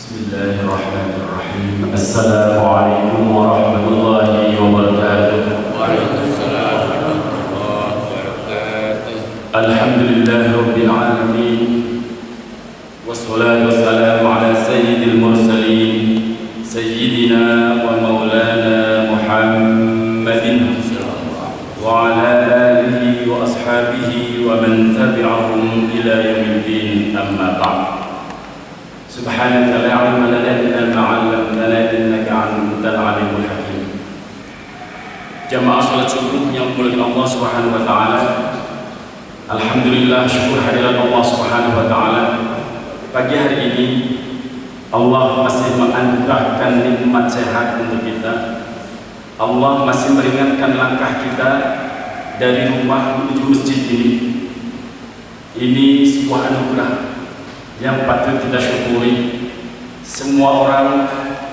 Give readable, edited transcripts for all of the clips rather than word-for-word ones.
Bismillahirrahmanirrahim. Assalamualaikum warahmatullahi wabarakatuh. Waalaikumsalam warahmatullahi wabarakatuh. Alhamdulillahi rabbil alamin. Wassalatu wassalamu ala sayyidil mursalin sayyidina wa maulana Muhammadin wa ala alihi wa ashabihi wa man tabi'ahum ila yaumiddin, amma ba'd. Subhanaka la ilma lana illa ma 'allamtana innaka antal alimul hakim. Jamaah salat subuh yang dimuliakan Allah Subhanahu wa taala. Alhamdulillah, syukur hadirat Allah Subhanahu wa taala. Pagi hari ini Allah masih menganugerahkan nikmat sehat untuk kita. Allah masih meringankan langkah kita dari rumah menuju masjid ini. Ini sebuah anugerah yang patut kita syukuri. Semua orang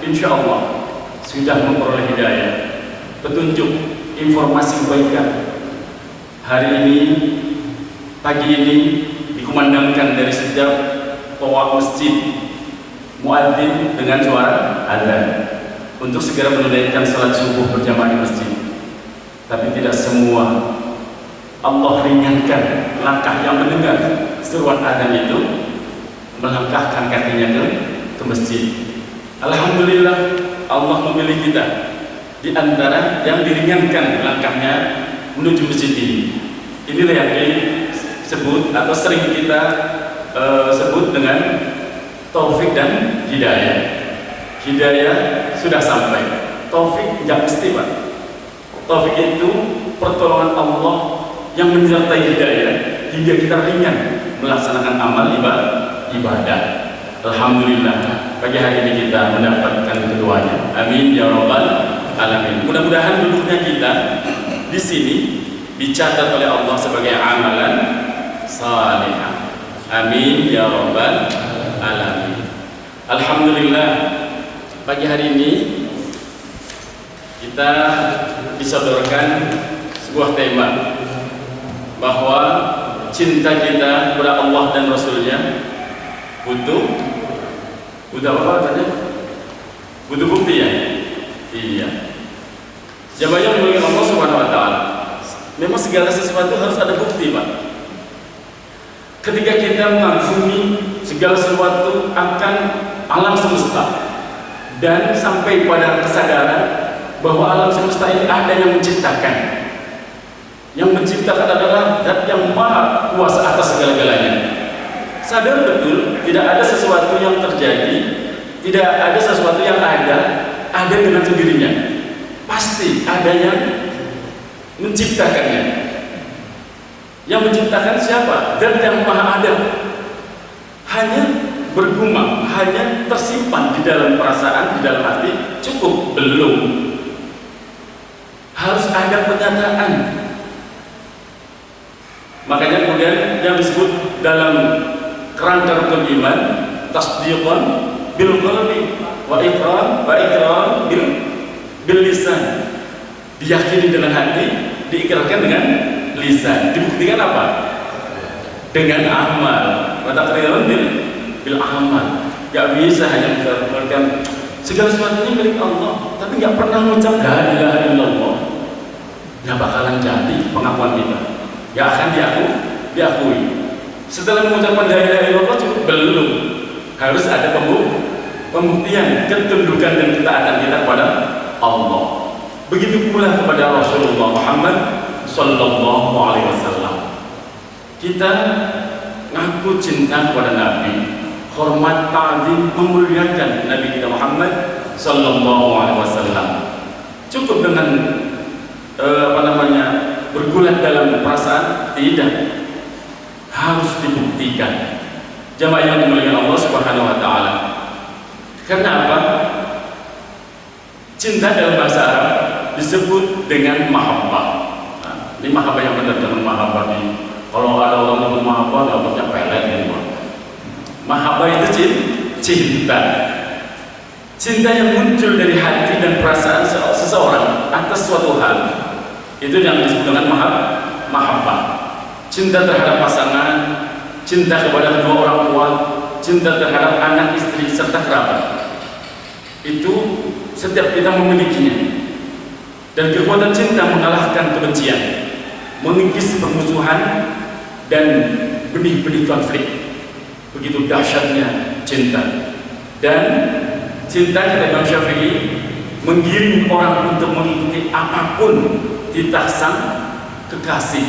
insya Allah sudah memperoleh hidayah, petunjuk, informasi kebaikan. Hari ini, pagi ini dikumandangkan dari setiap toa masjid muadzin dengan suara adzan untuk segera menunaikan salat subuh berjamaah di masjid. Tapi tidak semua Allah ringankan langkah yang mendengar seruan adzan itu melangkahkan kakinya ke masjid. Alhamdulillah, Allah memilih kita di antara yang diringankan langkahnya menuju masjid ini. Inilah yang disebut atau sering kita sebut dengan taufik dan hidayah. Hidayah sudah sampai, taufik tidak mesti, Pak. Taufik itu pertolongan Allah yang menyertai hidayah hingga kita ringan melaksanakan amal ibadah. Alhamdulillah, pagi hari ini kita mendapatkan keduanya. Amin ya rabbal alamin. Mudah-mudahan duduknya kita di sini dicatat oleh Allah sebagai amalan salihah. Amin ya rabbal alamin. Alhamdulillah, pagi hari ini kita disodorkan sebuah tema bahwa cinta kita kepada Allah dan Rasulnya butuh apa katanya? Butuh bukti ya? Iya. Jamaah yang dimuliakan Allah Subhanahu wa taala. Memang segala sesuatu harus ada bukti, Pak. Ketika kita mengagumi segala sesuatu akan alam semesta dan sampai pada kesadaran bahwa alam semesta ini ada yang menciptakan. Yang menciptakan adalah Zat yang Maha Kuasa atas segala-galanya. Sadar betul, tidak ada sesuatu yang terjadi, tidak ada sesuatu yang ada dengan sendirinya. Pasti ada yang menciptakannya. Yang menciptakan siapa? Zat yang Maha Ada. Hanya bergumam, hanya tersimpan di dalam perasaan, di dalam hati, cukup belum. Harus ada pernyataan. Makanya kemudian yang disebut dalam kerangka rukun iman, tasdiqan bil qalbi wa iqrar bil lisan. Diyakini dengan hati, diikrarkan dengan lisan. Dibuktikan apa? Dengan amal. Wa taqrirun bil amal. Gak bisa hanya mengatakan segala sesuatunya milik Allah, tapi gak pernah mengucap la ilaha illallah. Gak bakalan jadi pengakuan kita. Gak akan diakui. Setelah mengucapkan la ilaha illallah cukup belum. Harus ada pembuktian ketundukan dan ketaatan kita kepada Allah. Begitu pula kepada Rasulullah Muhammad sallallahu alaihi wasallam. Kita ngaku cinta kepada Nabi, hormat, ta'zim, memuliakan Nabi kita Muhammad sallallahu alaihi wasallam. Cukup dengan bergulat dalam perasaan? Tidak, harus dibuktikan. Jamaah yang dimuliakan Allah Subhanahu wa taala. Kenapa? Cinta dalam bahasa Arab disebut dengan mahabbah. Nah, ini mahabbah yang benar, dengan mahabbah ini. Kalau ada orang yang mahabbah, dapatnya pelet gitu. Mahabbah itu cinta. Cinta yang muncul dari hati dan perasaan seseorang atas suatu hal. Itu yang disebut dengan mahabbah. Cinta terhadap pasangan, cinta kepada kedua orang tua, cinta terhadap anak, istri, serta kerabat. Itu setiap kita memilikinya. Dan kekuatan cinta mengalahkan kebencian, mengikis permusuhan dan benih-benih konflik. Begitu dahsyatnya cinta. Dan cinta, kata Imam Syafi'i, menggiring orang untuk mengikuti apapun titah sang kekasih,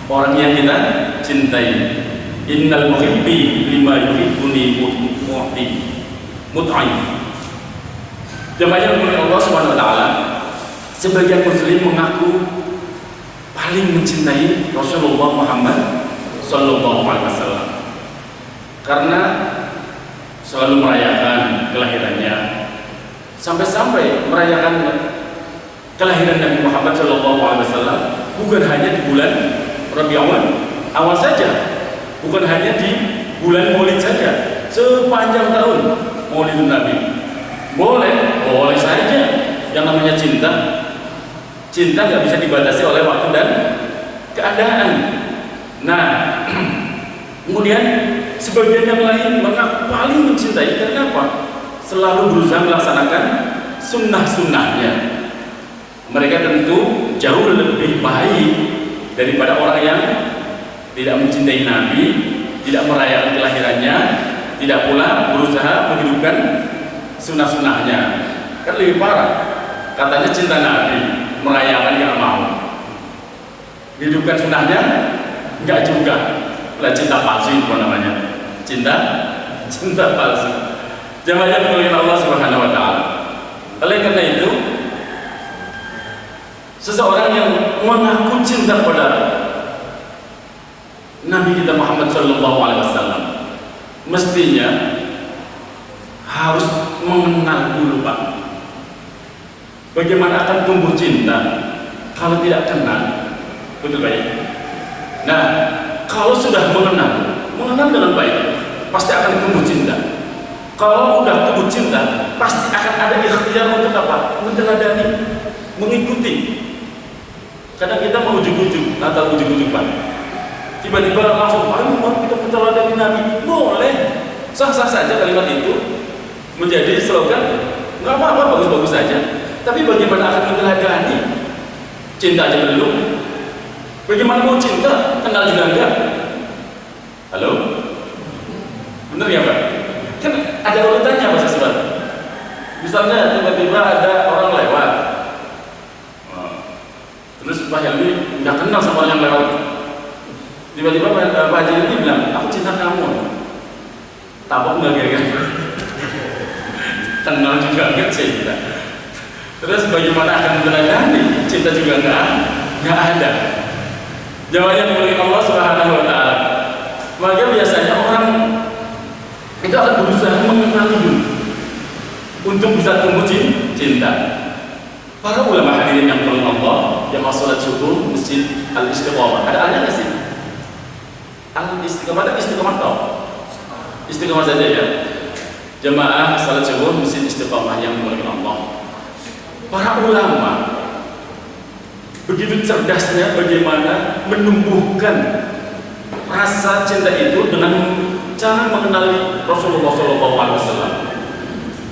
orang yang kita cintai. Innal muhibbi lima yuhibbuni mut'im. Jemaah yang dimuliakan Allah Subhanahu wa taala, sebagian muslim mengaku paling mencintai Rasulullah Muhammad sallallahu alaihi wasallam karena selalu merayakan kelahirannya, sampai-sampai merayakan kelahiran Nabi Muhammad sallallahu alaihi wasallam bukan hanya di bulan Rabiul Awal saja, bukan hanya di bulan Maulid saja, sepanjang tahun Maulidun Nabi. Boleh saja. Yang namanya cinta nggak bisa dibatasi oleh waktu dan keadaan. Nah, kemudian sebagian yang lain mengaku paling mencintai karena apa? Selalu berusaha melaksanakan sunnah-sunnahnya. Mereka tentu jauh lebih baik daripada orang yang tidak mencintai Nabi, tidak merayakan kelahirannya, tidak pula berusaha menghidupkan sunnah-sunnahnya. Kan lebih parah. Katanya cinta Nabi, merayakan nggak mau, hidupkan sunnahnya nggak juga. Lah cinta palsu itu namanya. Cinta palsu. Jemaah yang dimuliakan Allah Subhanahu wa taala. Oleh karena itu, seseorang yang mengaku cinta pada Nabi kita Muhammad sallallahu alaihi wasallam mestinya harus mengenal dulu, Pak. Bagaimana akan tumbuh cinta kalau tidak kenal? Betul baik. Nah, kalau sudah mengenal dengan baik, pasti akan tumbuh cinta. Kalau udah tumbuh cinta, pasti akan ada ikhtiar untuk apa? Meneladani, mengikuti. Kadang kita mau ujuk-ujuk atau ujuk-ujuk, Pak. Tiba-tiba langsung, ayo kita meneladani Nabi. Boleh, sah-sah saja kalimat itu menjadi slogan, nggak apa-apa, bagus-bagus saja. Tapi bagaimana akan meneladani? Cinta aja belum. Bagaimana mau cinta? Kenal juga enggak? Halo? Bener ya, Pak? Kan ada urutannya, Pak Siswan. Misalnya tiba-tiba ada orang lewat, terus Pak Helmi nggak kenal sama orang yang lewat. Tiba-tiba Pak Haji ini bilang, aku cinta kamu. Tabok nggak kira-kira? Kenal juga enggak cinta. Terus bagaimana akan meneladani? Cinta juga nggak ada. Jawabannya dimuliakan Allah Subhanahu wa taala. Maka biasanya orang itu akan berusaha mengenali dulu untuk bisa tumbuh cinta. Para ulama hadirin yang dimuliakan Allah, jamaah salat subuh Masjid Al-Istiqomah. Ada alnya nggak sih? Al-Istiqomah tau? Istiqomah saja ya. Jamaah salat subuh Masjid Istiqomah yang dimuliakan Allah. Para ulama begitu cerdasnya bagaimana menumbuhkan rasa cinta itu dengan cara mengenali Rasulullah SAW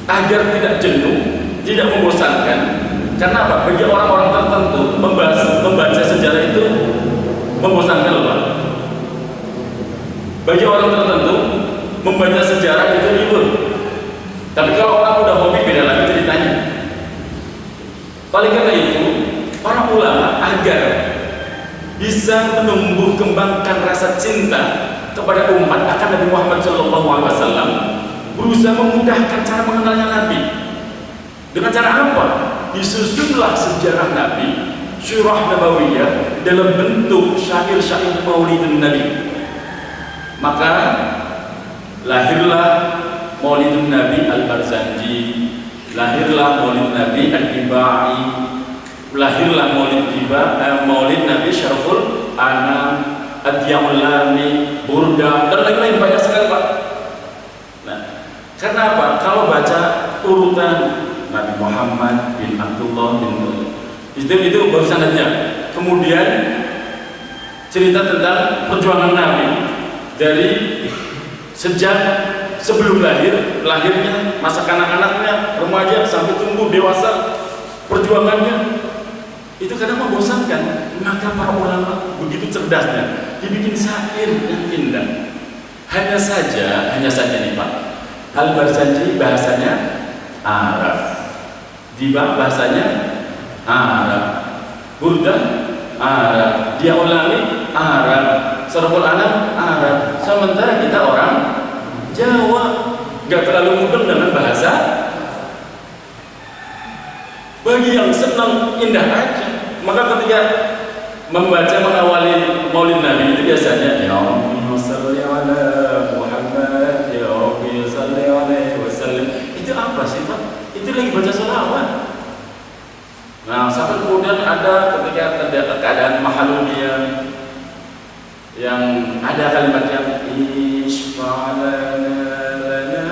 agar tidak jenuh, tidak membosankan. Karena apa? Bagi orang-orang tertentu membaca sejarah itu membosankan, Pak. Bagi orang tertentu membaca sejarah itu libur. Tapi kalau orang udah hobi beda lagi ceritanya. Oleh karena itu, para ulama agar bisa menumbuh kembangkan rasa cinta kepada umat akan Nabi Muhammad SAW berusaha memudahkan cara mengenalnya Nabi. Dengan cara apa? Disusunlah sejarah Nabi, surah nabawiyah dalam bentuk syair-syair maulidun Nabi. Maka lahirlah maulidun Nabi Al-Barzanji, lahirlah maulid Nabi Al-Ibai, lahirlah maulid Nabi Syaraful Anam, Adiyamul Lami, Burda, dan lain-lain banyak sekali, Pak. Nah, karena apa? Kalau baca urutan Nabi Muhammad bin Abdullah bin itu baru sanadnya. Kemudian cerita tentang perjuangan Nabi dari sejak sebelum lahirnya, masa kanak-kanaknya, remaja sampai tumbuh dewasa, perjuangannya itu kadang membosankan. Maka para ulama begitu cerdasnya dibikin syair yang indah. Hanya saja nih Pak, Al-Barzanji bahasanya Arab, Diba bahasanya Arab, Burdah Arab, dia ulami Arab, Sarful Anam Arab. Sementara kita orang Jawa, nggak terlalu mudeng dengan bahasa. Bagi yang senang indah aja, maka ketika membaca mengawali Maulid Nabi itu biasanya ya Rabbi shalli ala Muhammad, ya Rabbi shalli alaihi wasallam. Itu apa sih Pak? Itu lagi baca sholawat. Nah, sampai kemudian ada ketika terdapat keadaan mahaluniyah yang ada kalimat yang isfa'lana lana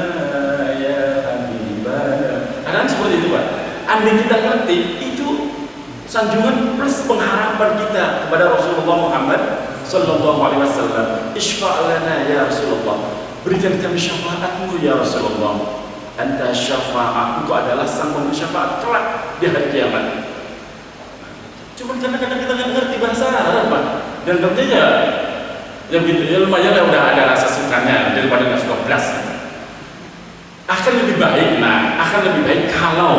ya habibana. Kadang seperti itu Pak. Andai kita ngerti itu sanjungan plus pengharapan kita kepada Rasulullah Muhammad Sallallahu Alaihi Wasallam. Isfa'lana ya Rasulullah, berikan kami syafaatmu ya Rasulullah. Anta syafa'ah, engkau adalah sang pemberi syafaat kelak di hari kiamat. Cuma kadang-kadang kita nggak ngerti bahasa Arab Pak, dan tentunya yang gitu ya lumayan lah udah ada rasa sukanya daripada nggak suka belas. Akan lebih baik kalau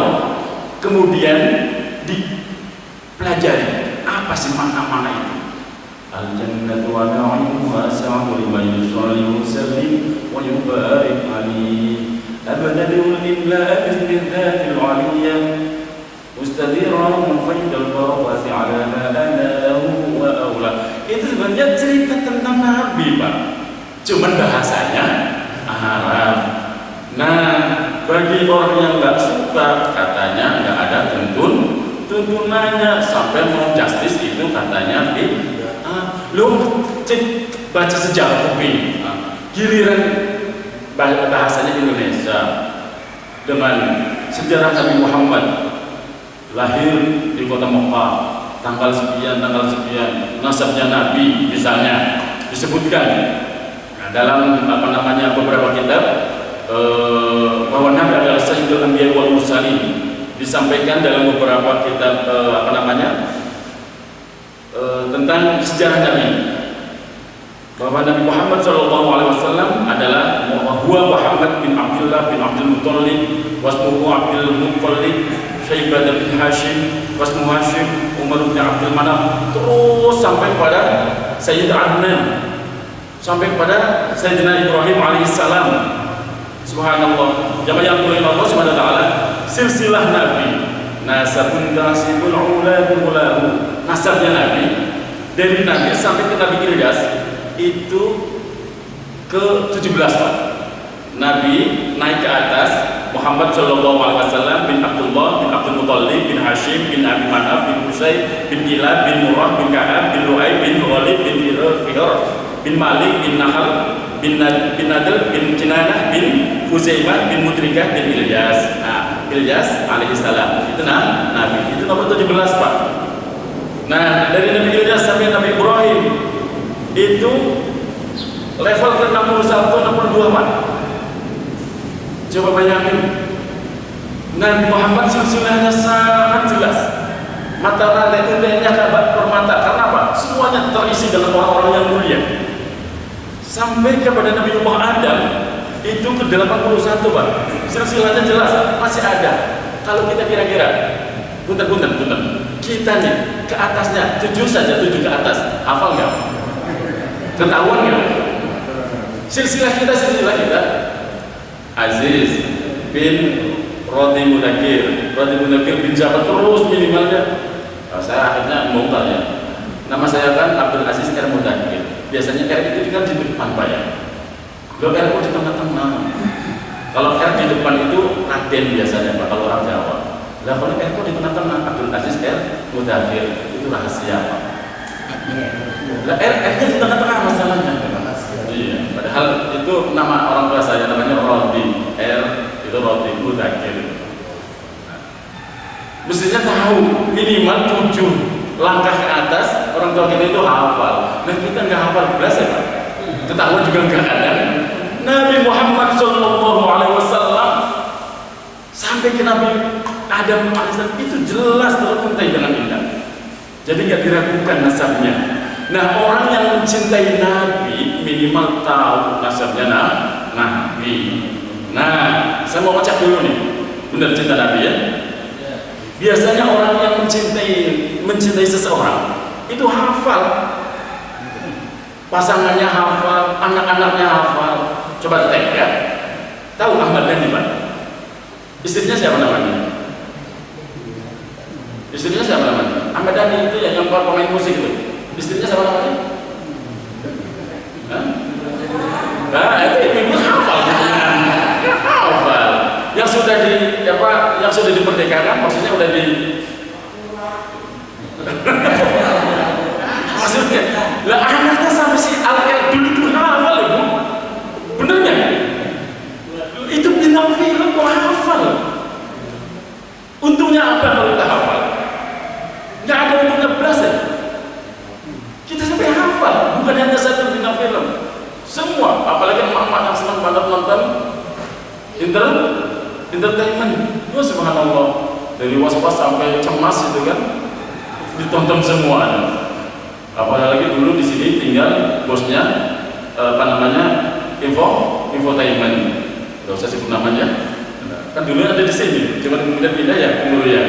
kemudian dipelajari apa sih makna-makna itu. Al-jannatu wa na'imuha sa'atu liman yusalli wa yusallim wa yubarik alaihi abadul imla bismi dzatil 'aliyyah mustadiran faidal barawati 'ala ma ana lahu wa aula. Itu sebenarnya cerita tentang Nabi Pak, cuman bahasanya Arab. Nah, bagi orang yang nggak suka, katanya nggak ada tuntunannya, sampai mau justice itu katanya baca sejarah kopi, giliran bahasanya Indonesia dengan sejarah Nabi Muhammad lahir di kota Mekah tanggal sekian, nasabnya Nabi misalnya disebutkan. Nah, dalam beberapa kitab bahwa Nabi adalah Sayyidul Anbiya wal Mursalin, disampaikan dalam beberapa kitab tentang sejarah Nabi, bahwa Nabi Muhammad SAW adalah huwa Muhammad bin Abdullah bin Abdul Muttalib, wasmuhu Abdul Muttalib, Syaibah bin Hashim, wasmuhu Hashim, Umar bin Abdul Manaf, terus sampai pada Sayyidina Adnan, sampai pada Sayyidina Ibrahim alaihissalam. Subhanallah, jamaah yang dimuliakan Allah Subhanahu wa taala, silsilah Nabi, nasabun dasibul uladul ulahu, nasabnya Nabi dari Nabi sampai ke Nabi Ilyas itu ke-17 Pak. Nabi naik ke atas Muhammad sallallahu alaihi wasallam bin Abdullah bin Abdul Muttalib bin Hashim bin Abi Manaf bin Qusay bin Kilab bin Murrah bin Ka'ab bin Lu'ay bin Walid bin Fihr bin Malik bin Nahal bin Nadal bin Kinanah bin Huzaimah bin Mudrikah bin Ilyas. Nah, Ilyas alaihissalam itu Nabi, itu nomor 17 Pak. Nah, dari Nabi Ilyas sampai Nabi Ibrahim itu level ke-61, 62 Pak. Coba bayangin, Nabi Muhammad silsilahnya sangat jelas, mata rantai untainya kabat permata. Karena apa? Semuanya terisi dengan orang-orang yang mulia. Sampai kepada Nabi Adam itu ke-81 Pak, silsilahnya jelas, masih ada. Kalau kita kira-kira punten, kita nih ke atasnya 7 saja, 7 ke atas, hafal nggak? Ketahuan nggak? Silsilah kita Aziz bin Rodi Mudakir bin Jabat, terus minimalnya. Saya akhirnya bongkar ya. Nama saya kan Abdul Aziz R. Mudakir. Biasanya R itu kan di depan Pak ya. Lo R di tengah-tengah. Kalau R di depan itu Raden biasanya Pak, kalau orang Jawa. Lah kalau R di tengah-tengah, Abdul Aziz R. Mudakir, itu rahasia Pak. Lah R-nya di tengah-tengah masalahnya. Iya, padahal itu nama orang tua saya, namanya Rodi. R itu Rodi Mudakir. Mestinya tahu minimal 7 langkah ke atas, orang tua kita itu hafal. Nah kita nggak hafal belas ya Pak, ketahuan juga nggak ada. Nabi Muhammad Sallallahu Alaihi Wasallam sampai ke Nabi Adam AS itu jelas teruntai dengan indah. Jadi nggak diragukan nasabnya. Nah, orang yang mencintai Nabi minimal tahu nasabnya Nabi. Nah, saya mau ngecek dulu nih, benar cinta Nabi ya? Biasanya orang yang mencintai seseorang itu hafal, pasangannya hafal, anak-anaknya hafal. Coba cek ya. Tahu Ahmad Dhani Pak? Istrinya siapa namanya? Istrinya siapa namanya? Ahmad Dhani itu yang pemain musik itu. Istrinya siapa namanya? Hah? Nah, itu ibu hafal. Hafal. Yang sudah yang sudah diperdekakan, maksudnya udah di maksudnya lah anaknya sampai si Al-El dulu hafal ibu. Benernya? Itu bintang film kok hafal. Untungnya apa kalau kita hafal? Nggak ada untungnya belas ya. Kita sampai hafal, bukan hanya satu bintang film. Semua, apalagi emak-emak yang senang banget nonton entertainment. Ya subhanallah, dari was-was sampai cemas itu kan ditonton semua. Apalagi dulu di sini tinggal bosnya infotainment. Gak usah sebut namanya. Kan dulu ada di sini, cuma kemudian pindah ya ya.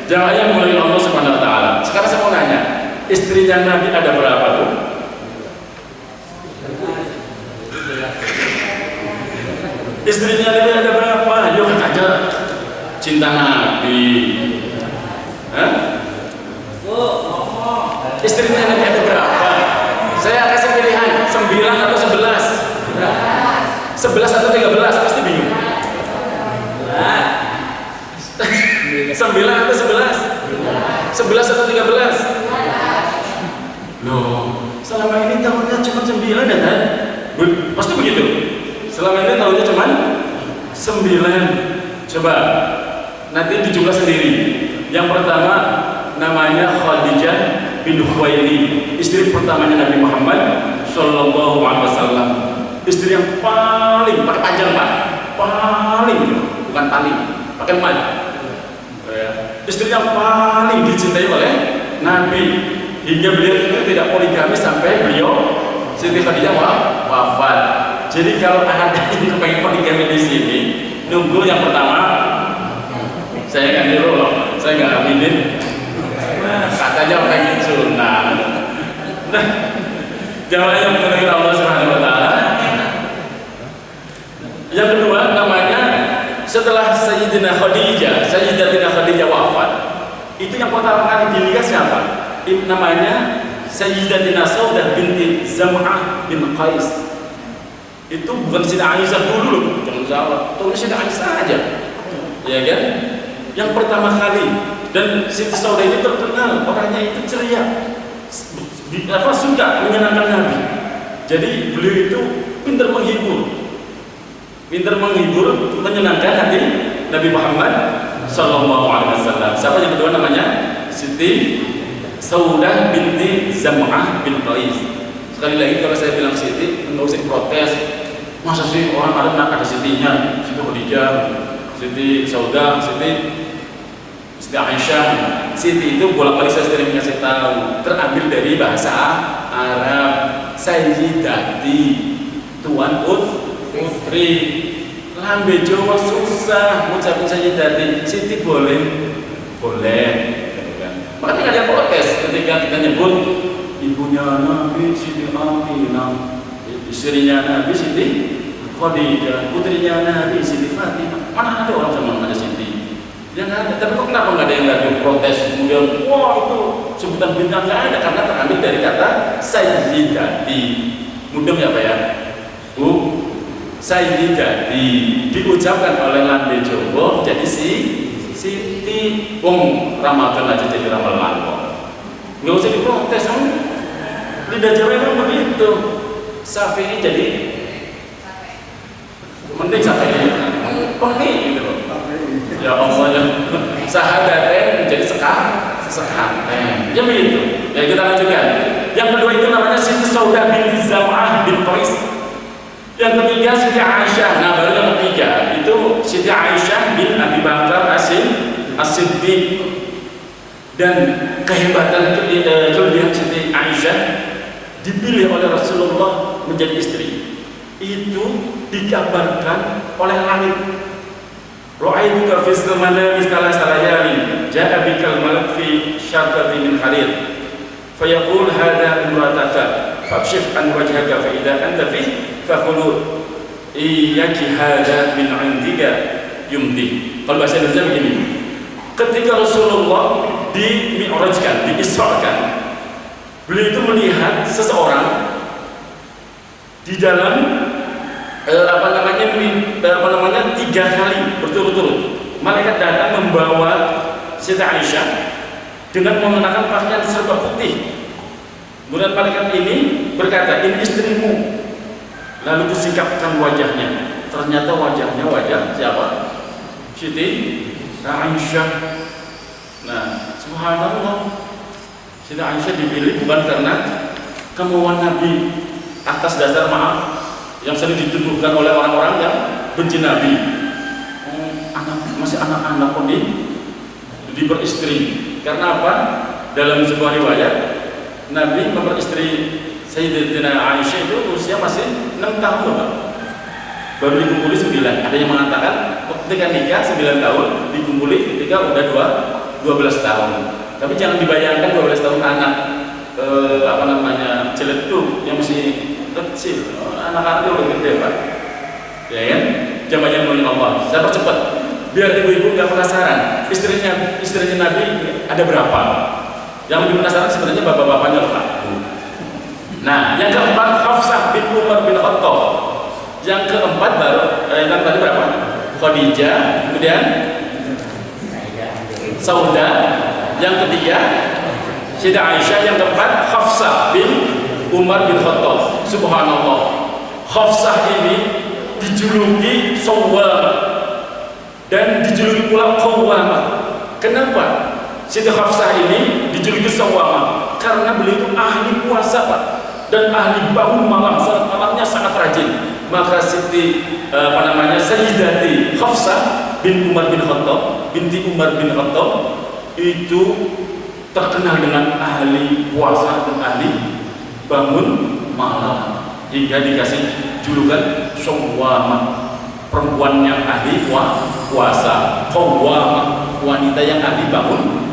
Jangan yang mulai Allah Subhanahu Wa Taala. Sekarang saya mau nanya, istrinya Nabi ada berapa tuh? Istrinya Nabi ada berapa? Yuk aja cinta Nabi. Hah? Istrinya Nabi ada berapa? Saya kasih pilihan 9 atau 11. 11 atau 13 pasti bingung. 9 atau 11? 11 atau 13? Loh, selama ini tahunnya cuma 9 ya kan? Pasti begitu. Selama ini tahunnya cuma 9. Coba nanti dijumlah sendiri. Yang pertama namanya Khadijah bin Khuwailid, istri pertamanya Nabi Muhammad Sallallahu Alaihi Wasallam. Istri yang paling pakai panjang Pak, paling bukan paling, pakai mat. Istri yang paling dicintai oleh Nabi hingga beliau itu tidak poligami sampai beliau Siti Khadijah wafat. Jadi kalau ada yang kepengen poligami di sini, nunggu yang pertama. Saya nggak niru loh, saya nggak aminin. Katanya pengen sunnah. Nah, jamaah yang mengenai Allah Subhanahu Wa Taala. Yang kedua namanya setelah Sayyidatina Khadijah wafat, itu yang pertama kali dinikah siapa? Namanya Sayyidatina Saudah binti Zam'ah bin Qais. Itu bukan Siti Aisyah dulu loh, jangan salah. Tuh Siti Aisyah aja, ya kan? Yang pertama kali. Dan Siti Saudah ini terkenal orangnya itu ceria, suka menyenangkan Nabi. Jadi beliau itu pintar menghibur, menyenangkan hati Nabi Muhammad Sallallahu Alaihi Wasallam. Siapa yang kedua namanya? Siti Saudah binti Zam'ah bin Qais. Sekali lagi kalau saya bilang Siti, nggak usah protes. Masa sih orang ada Sitinya? Siti Khadijah, Siti Saudah, Siti Aisyah. Siti itu bolak-balik saya sering kasih tahu, terambil dari bahasa Arab. Sayyidati, tuan putri. Lambe Jawa susah ngucapin Sayyidati. Siti boleh. Makanya nggak ada protes ketika kita nyebut ibunya Nabi Siti Aminah, istrinya Nabi Siti Khadijah, putrinya Nabi Siti Fatimah. Mana ada orang sama namanya Siti? Ya nggak ada. Tapi kok kenapa nggak ada yang lagi protes kemudian wah itu sebutan bintang? Nggak ada, karena terambil dari kata Sayyidati. Mudeng ya Pak ya? Bu, Sayyidati diucapkan oleh Lambe Jawa jadi Siti. Wong Ramadan aja jadi ramalan kok. Nggak usah diprotes, lidah Jawa memang begitu. Syafi'i jadi mending Syafi'i gitu loh. Ya Allah ya. Sahadaten menjadi sekaten. Ya begitu. Ya kita lanjutkan. Yang kedua itu namanya Siti Saudah binti Zam'ah bin Qais. Yang ketiga Siti Aisyah. Nah, baru yang ketiga itu Siti Aisyah bin Abi Bakar As-Siddiq. Dan kehebatan kelebihan Siti Aisyah dipilih oleh Rasulullah menjadi istri itu dikabarkan oleh langit. Ra'aituka fi manami salasala layalin ja'a bikal malak fi syarqati min harir fayaqul hadha imrataka fakshif an wajhaka fa idza anta fi fakhulu iyyaki hadha min 'indika yumdi. Kalau bahasa Indonesia begini, ketika Rasulullah di-mi'rajkan, di-isra'kan, beliau itu melihat seseorang di dalam tiga kali berturut-turut malaikat datang membawa Siti Aisyah dengan mengenakan pakaian serba putih. Kemudian malaikat ini berkata, ini istrimu. Lalu disikapkan wajahnya. Ternyata wajahnya wajah siapa? Siti Aisyah. Nah, subhanallah, Siti Aisyah dipilih bukan karena kemauan Nabi atas dasar maaf yang sering dituduhkan oleh orang-orang yang benci Nabi. Masih anak-anak pun diperistri. Karena apa? Dalam sebuah riwayat Nabi memperistri Sayyidatina Aisyah itu usia masih 6 tahun loh, Pak. Baru dikumpuli 9. Ada yang mengatakan ketika nikah 9 tahun, dikumpuli ketika udah 12 tahun. Tapi jangan dibayangkan 12 tahun anak celetuk yang masih kecil. Anak-anak itu udah gede, Pak. Ya kan? Jamaah mulia Allah. Saya percepat biar ibu-ibu nggak penasaran istrinya Nabi ada berapa. Yang lebih penasaran sebenarnya bapak-bapaknya, Pak. Nah, yang keempat Hafsah bin Umar bin Khattab. Yang keempat baru yang tadi berapa? Khadijah, kemudian Sauda, yang ketiga Siti Aisyah, yang keempat Hafsah bin Umar bin Khattab. Subhanallah, Hafsah ini dijuluki Sawwamah dan dijuluki pula Qawwamah. Kenapa Siti Hafsah ini dijuluki Sawwamah? Karena beliau itu ahli puasa, Pak, dan ahli bangun malam, salat malamnya sangat rajin. Maka Sayyidati Hafsah bin Umar bin Khattab, binti Umar bin Khattab, itu terkenal dengan ahli puasa dan ahli bangun malam, hingga dikasih julukan Sawwamah, perempuan yang ahli puasa. Qawwamah, wanita yang ahli bangun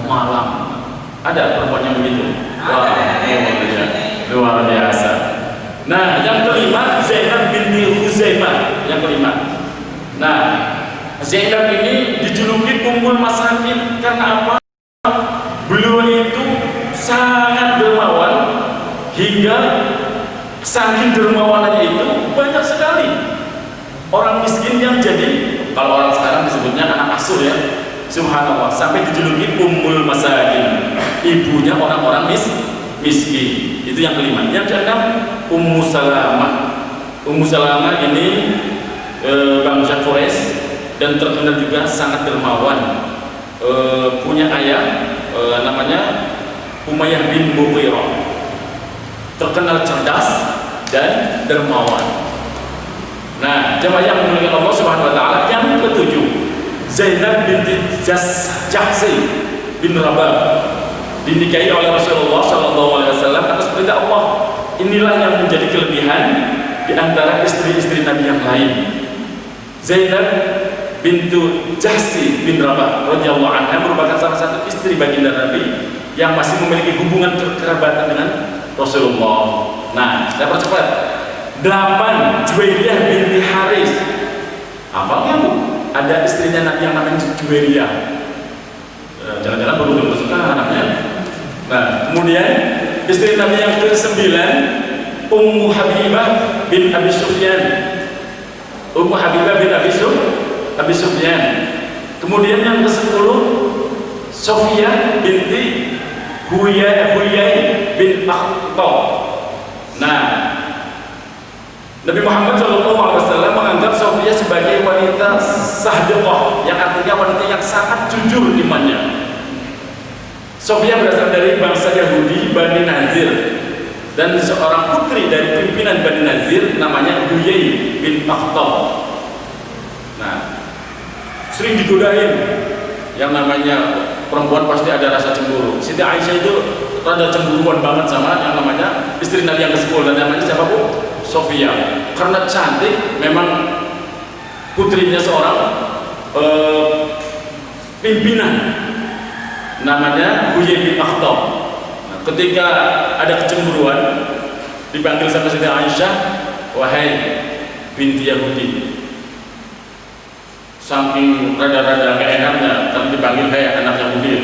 malam. Ada perempuan yang begitu? Wah, luar biasa. Nah, yang kelima Zainab binti Huzaimah. Yang kelima. Nah, Zainab ini dijuluki Ummul Masakin karena apa? Beliau itu sangat dermawan, hingga saking dermawanannya itu banyak sekali orang miskin yang jadi, kalau orang sekarang disebutnya anak asuh ya. Subhanallah, sampai dijuluki Ummul Masakin, ibunya orang-orang miskin. Itu yang kelima. Yang keenam Ummu Salamah. Ummu Salamah ini bangsa Quraisy dan terkenal juga sangat dermawan. Punya ayah namanya Umayyah bin Mughirah, terkenal cerdas dan dermawan. Nah, jemaah yang dimuliakan Allah Subhanahu wa taala, yang ketujuh Zainab binti Jahsi bin Rabah, dinikahi oleh Rasulullah SAW atas perintah Allah. Inilah yang menjadi kelebihan di antara istri-istri Nabi yang lain. Zainab bintu Jahsi bin Rabah radhiyallahu anha merupakan salah satu istri baginda Nabi yang masih memiliki hubungan kekerabatan dengan Rasulullah. Nah, saya percepat. 8 Juwairiyah binti Haris. Hafalnya Bu? Ada istrinya Nabi yang namanya Juwairiyah. Jangan-jangan baru suka anaknya. Nah, kemudian istri Nabi yang ke-9 Ummu Habibah bin Abi Sufyan. Ummu Habibah bin Abi Sufyan. Kemudian yang ke-10 Sofia binti Huyai bin Akhtab. Nah, Nabi Muhammad SAW menganggap Sofia sebagai wanita sahdiqah, yang artinya wanita yang sangat jujur imannya. Sofia berasal dari bangsa Yahudi Bani Nadir. dan seorang putri dari pimpinan Bani Nazir namanya Huyai bin Akhtab. Nah, sering digodain, yang namanya perempuan pasti ada rasa cemburu. Siti Aisyah itu rada cemburuan banget sama yang namanya istri Nabi yang ke-10, dan namanya siapa Bu? Sofia. Karena cantik, memang putrinya seorang pimpinan namanya Huyai bin Akhtab. Nah, ketika ada kecemburuan dipanggil sama Siti Aisyah, wahai binti Yahudi. Saking rada-rada gak enaknya kalau dipanggil kayak anak Yahudi,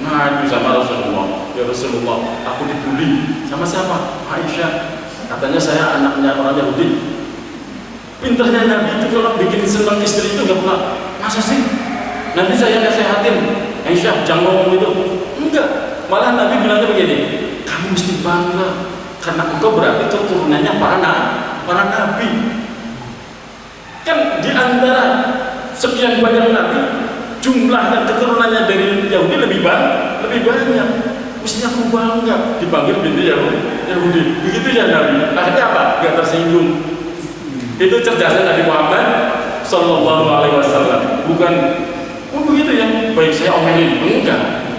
ngadu sama Rasulullah. Ya Rasulullah, aku dibully. Sama siapa? Aisyah. Katanya saya anaknya orang Yahudi. Pinternya Nabi itu kalau bikin senang istri itu gak pernah. Masa sih? Nanti saya nasehatin, Aisyah jangan ngomong gitu. Enggak. Malah Nabi bilangnya begini, kamu mesti bangga karena engkau berarti keturunannya para nabi. Kan di antara sekian banyak nabi, jumlah dan keturunannya dari Yahudi lebih banyak. Mestinya aku bangga dipanggil binti Yahudi. Begitu ya Nabi. Akhirnya apa? Gak tersinggung. Itu cerdasnya Nabi Muhammad Sallallahu Alaihi Wasallam. Bukan, oh begitu ya. Baik saya omelin, enggak.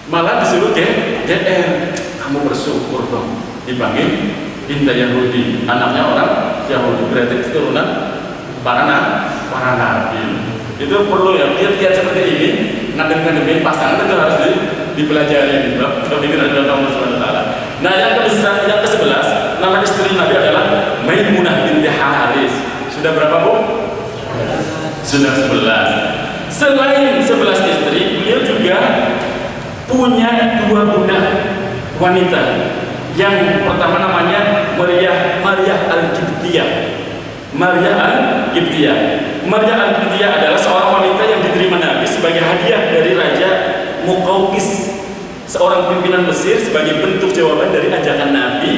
Malah disuruh GR. Kamu bersyukur dong dipanggil binti Yahudi, anaknya orang Yahudi, berarti keturunan para nabi. Itu perlu ya, lihat seperti ini, ngadem-ngademin pasangan itu harus dipelajari. Nah, yang ke-11, nama istri Nabi adalah Maimunah binti Haris. Sudah berapa Bu? Sudah 11. Selain 11 istri, beliau juga punya 2 budak wanita. Yang pertama namanya Maryah Al-Qibtiyah. Maryah Al-Qibtiyah adalah seorang wanita yang diterima Nabi sebagai hadiah dari Raja Muqawqis, seorang pimpinan Mesir, sebagai bentuk jawaban dari ajakan Nabi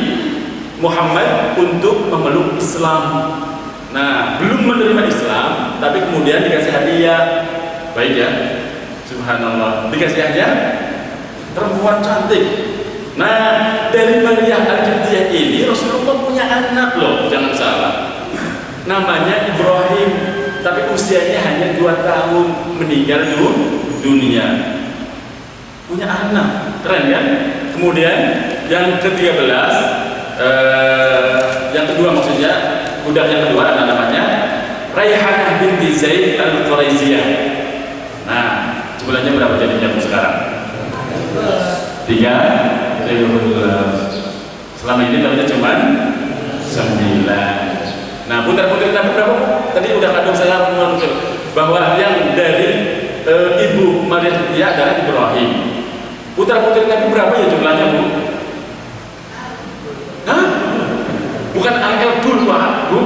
Muhammad untuk memeluk Islam. Nah, belum menerima Islam, tapi kemudian dikasih hadiah. Baik ya, subhanallah, dikasih hadiah perempuan cantik. Nah, dari Maryah Al-Qibtiyah ini Rasulullah punya anak loh, jangan salah. Namanya Ibrahim, tapi usianya hanya 2 tahun meninggal dunia. Punya anak, keren kan? Kemudian yang ke-13, yang kedua maksudnya, budak yang kedua ada namanya Raihanah binti Zaid Al-Quraiziyah. Nah, jumlahnya berapa jadinya sekarang? 3. Selama ini namanya cuma 9. Nah, putra-putri Nabi berapa? Tadi udah kadang saya menurut bahwa yang dari ibu Maryam dia adalah Ibrahim. Putra-putri Nabi berapa ya jumlahnya Bu? Hah? Bukan Al-Qul Bu?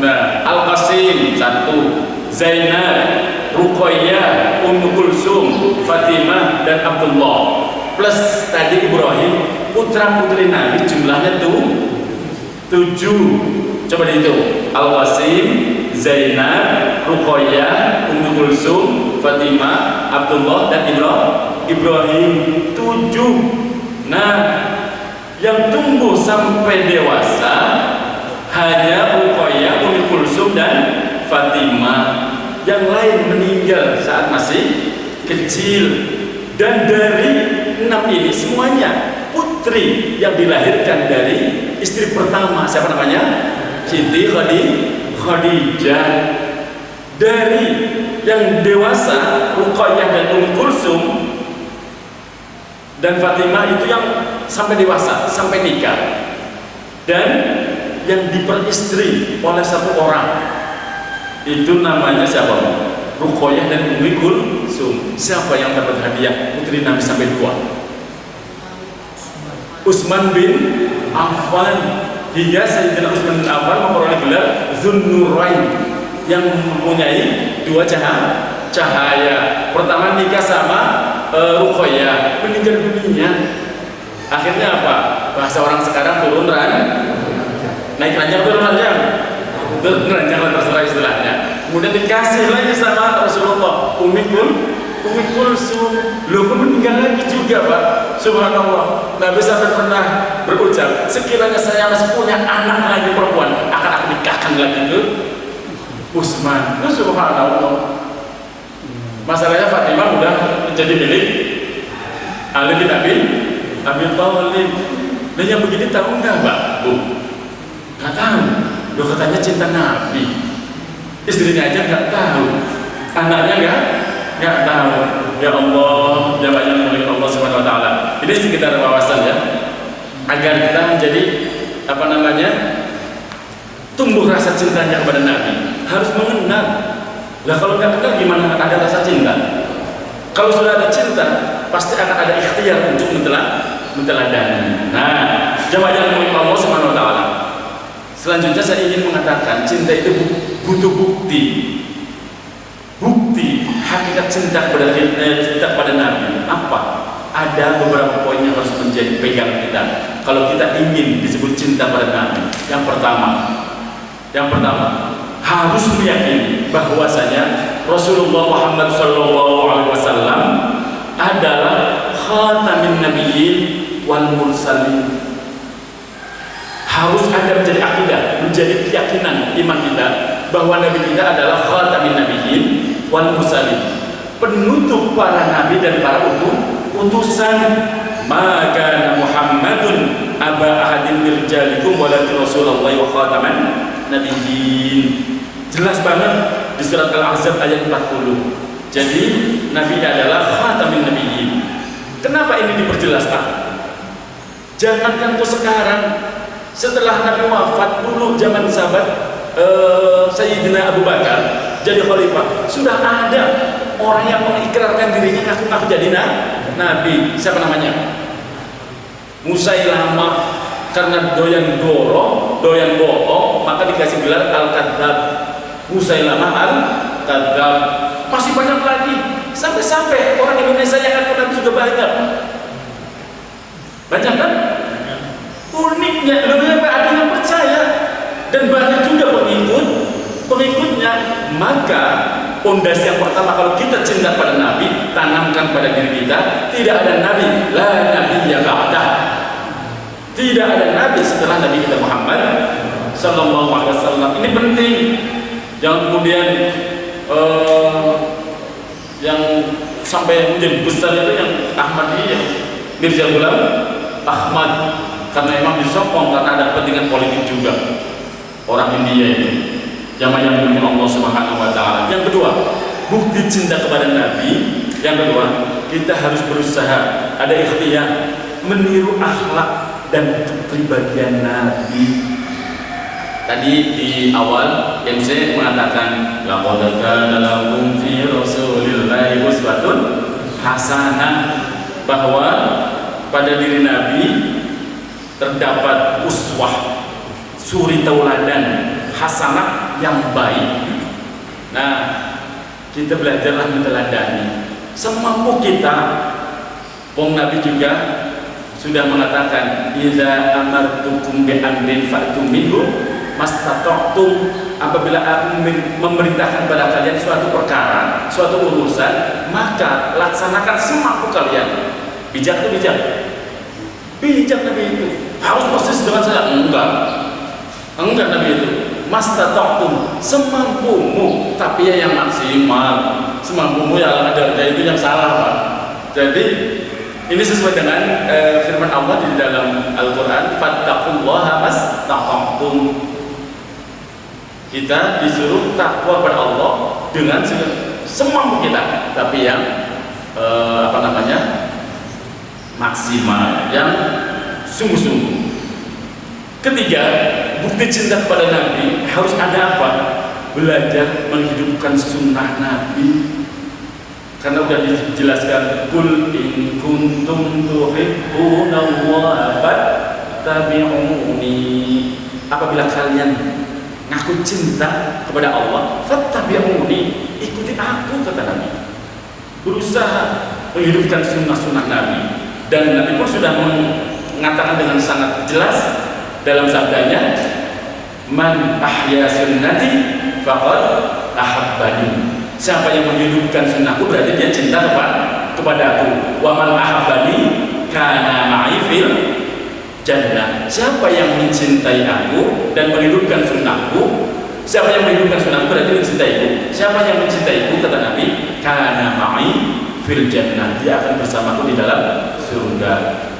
Nah, Al-Qasim 1, Zainab, Ruqayyah, Ummu Kulsum, Fatimah dan Abdullah. Plus tadi Ibrahim, putra-putri Nabi jumlahnya tuh 7. Coba dihitung. Al-Qasim, Zainab, Ruqayyah, Ummu Kulsum, Fatimah, Abdullah dan Ibrahim 7. Nah, yang tumbuh sampai dewasa hanya Ruqayyah, Ummu Kulsum dan Fatimah. Yang lain meninggal saat masih kecil. Dan dari 6 ini semuanya putri yang dilahirkan dari istri pertama. Siapa namanya? Siti Khadijah. Dari yang dewasa Ruqayyah dan Ummu Kulsum dan Fatimah itu yang sampai dewasa, sampai nikah. Dan yang diperistri oleh 1 orang itu namanya siapa? Ruqayyah dan Ummu Kulsum. Siapa yang dapat hadiah putri Nabi sampai 2? Utsman bin Affan. Hingga Sayyidina Utsman bin Affan memperoleh gelar Dzunnurain, yang mempunyai 2 cahaya. Pertama nikah sama Ruqayyah, meninggal dunia. Akhirnya apa? Bahasa orang sekarang turun naik ranjang, turun ranjang, terserah istilahnya. Kemudian dikasih lagi sama Rasulullah Ummu Umi Kulsum, loh kok meninggal lagi juga Pak? Subhanallah. Nabi sampai pernah berucap, sekiranya saya masih punya anak lagi perempuan, akan aku nikahkan lagi ke Utsman. Nah, subhanallah. Masalahnya Fatimah udah menjadi milik Ali bin Abi Thalib. Dan yang begini tahu nggak Mbak? Bu, nggak tahu. Loh katanya cinta Nabi. Istrinya aja nggak tahu, anaknya nggak tahu. Ya Allah, jawabannya milik Allah Subhanahu Wa Taala. Ini sekitar wawasan ya, agar kita menjadi tumbuh rasa cintanya kepada Nabi. Harus mengenal. Lah kalau nggak kenal gimana ada rasa cinta? Kalau sudah ada cinta, pasti akan ada ikhtiar untuk menteladani. Nah, jawabannya milik Allah Subhanahu Wa Taala. Selanjutnya saya ingin mengatakan cinta itu butuh bukti hakikat cinta kepada Nabi. Apa? Ada beberapa poin yang harus menjadi pegang kita kalau kita ingin disebut cinta pada Nabi. Yang pertama harus meyakini bahwasanya Rasulullah Muhammad SAW adalah khatamin nabiyyin wal mursalin. Harus ada menjadi akidah, menjadi keyakinan iman kita bahwa Nabi kita adalah khatamin nabiyyin wal mursalin, penutup para nabi dan para utusan. Maka Muhammadun aba ahadin min rijalikum walakin Rasulullah wa khataman nabiyyin. Jelas banget di surat Al-Ahzab ayat 40. Jadi Nabi adalah khatamin nabiyyin. Kenapa ini diperjelaskan? Jangankan untuk sekarang, setelah Nabi wafat dulu zaman sahabat Sayyidina Abu Bakar jadi khalifah, sudah ada orang yang mengikrarkan dirinya ngaku jadi Nabi. Siapa namanya? Musailamah. Karena doyan bohong, maka dikasih gelar Al-Kadzdzab. Musailamah Al-Kadzdzab. Masih banyak lagi, sampai orang Indonesia yang ngaku Nabi juga banyak kan? Uniknya lebih ada yang percaya dan banyak juga pengikutnya. Maka pondasi yang pertama kalau kita cinta pada Nabi, tanamkan pada diri kita, tidak ada Nabi la nabiyya ba'dah. Tidak ada Nabi setelah Nabi kita Muhammad Sallallahu Alaihi Wasallam. Ini penting. Jangan kemudian yang sampai menjadi besar itu yang Ahmadiyah, Mirza Ghulam Ahmad, karena memang disokong karena ada kepentingan politik juga orang India itu. Jangan yang punya Allah Subhanahu Wa Taala. Yang kedua, bukti cinta kepada Nabi. Yang kedua, kita harus berusaha, ada ikhtiar meniru akhlak dan kepribadian Nabi. Tadi di awal yang saya mengatakan laqad kana lakum fi Rasulillahi uswatun hasanah, bahwa pada diri Nabi terdapat uswah, suri tauladan, hasanah yang baik. Nah, kita belajarlah meneladani semampu kita. Wong Nabi juga sudah mengatakan idza amartukum bi amrin fa'tum minhu mastata'tum. Apabila aku memerintahkan pada kalian suatu perkara, suatu urusan, maka laksanakan semampu kalian. Bijak itu bijak Nabi itu. Harus persis dengan saya? Enggak Nabi itu. Mastata'tum, semampumu, tapi ya yang maksimal. Semampumu yang ada itu yang salah Pak. Jadi ini sesuai dengan firman Allah di dalam Al-Quran, fattaqullaha mastata'tum. Kita disuruh takwa kepada Allah dengan semampu kita, tapi yang maksimal, yang sungguh-sungguh. Ketiga, bukti cinta kepada Nabi harus ada apa? Belajar menghidupkan sunnah Nabi. Karena sudah dijelaskan, kul in kuntum tuhibbunallaha fattabi'uni. Apabila kalian ngaku cinta kepada Allah, fattabi'uni, ikuti aku, kata Nabi. Berusaha menghidupkan sunnah-sunnah Nabi. Dan Nabi pun sudah mengatakan dengan sangat jelas dalam sabdanya, man ahya sunnati faqad ahabbani. Siapa yang menghidupkan sunnahku berarti dia cinta kepadaku. Wa man ahabbani kana ma'i fil jannah. Siapa yang mencintai aku dan menghidupkan sunnahku, siapa yang menghidupkan sunnahku berarti mencintaiku. Siapa yang mencintaiku, kata Nabi, kana ma'i fil jannah, dia akan bersamaku di dalam surga.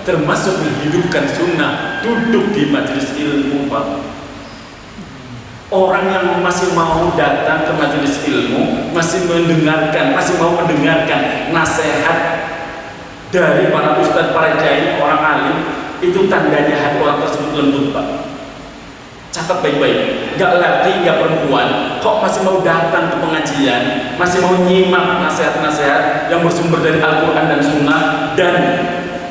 Termasuk menghidupkan sunnah, duduk di majelis ilmu, Pak. Orang yang masih mau datang ke majelis ilmu, masih mendengarkan, masih mau mendengarkan nasihat dari para ustadz, para kiai, orang alim, itu tandanya hati orang tersebut lembut, Pak. Catat baik-baik, gak laki, gak perempuan, kok masih mau datang ke pengajian, masih mau nyimak nasihat-nasihat yang bersumber dari Al-Quran dan Sunnah, dan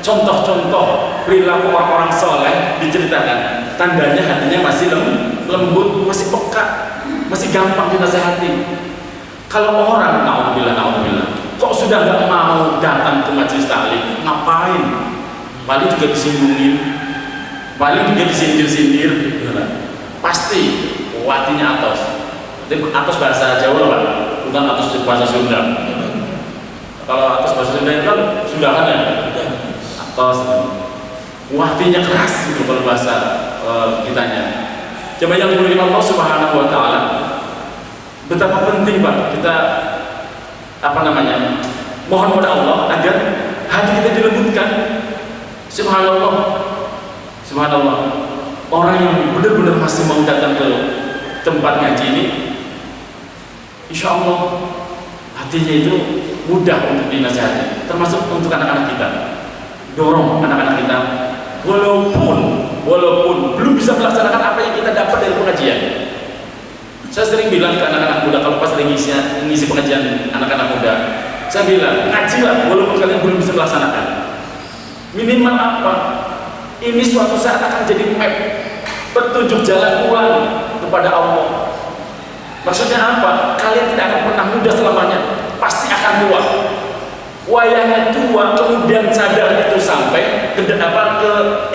contoh-contoh perilaku orang-orang soleh diceritakan, tandanya hatinya masih lembut, masih peka, masih gampang dinasehati. Kalau orang, naudzubillah, kok sudah gak mau datang ke majelis taklim, ngapain? Paling juga disinggungin, paling juga disindir-sindir, pasti hatinya atos. Atos bahasa Jawa, Pak, bukan atos bahasa Sunda. Kalau atos bahasa Sunda itu kan Sundahan ya, atos. Hatinya keras gitu kalau bahasa kitanya. Coba yang dimuliakan Allah Subhanahu wa taala. Betapa penting, Pak, kita mohon kepada Allah agar hati kita dilembutkan. Subhanallah. Orang yang benar-benar masih mau datang ke tempat ngaji ini, insya Allah hatinya itu mudah untuk dinasihati, termasuk untuk anak-anak kita. Dorong anak-anak kita, walaupun belum bisa melaksanakan apa yang kita dapat dari pengajian. Saya sering bilang ke anak-anak muda, kalau pas lagi ngisi pengajian anak-anak muda, saya bilang, ngajilah walaupun kalian belum bisa melaksanakan. Minimal apa? Ini suatu saat akan jadi map, petunjuk jalan pulang kepada Allah. Maksudnya apa? Kalian tidak akan pernah muda selamanya, pasti akan tua. Wayahnya tua, kemudian sadar itu sampai ke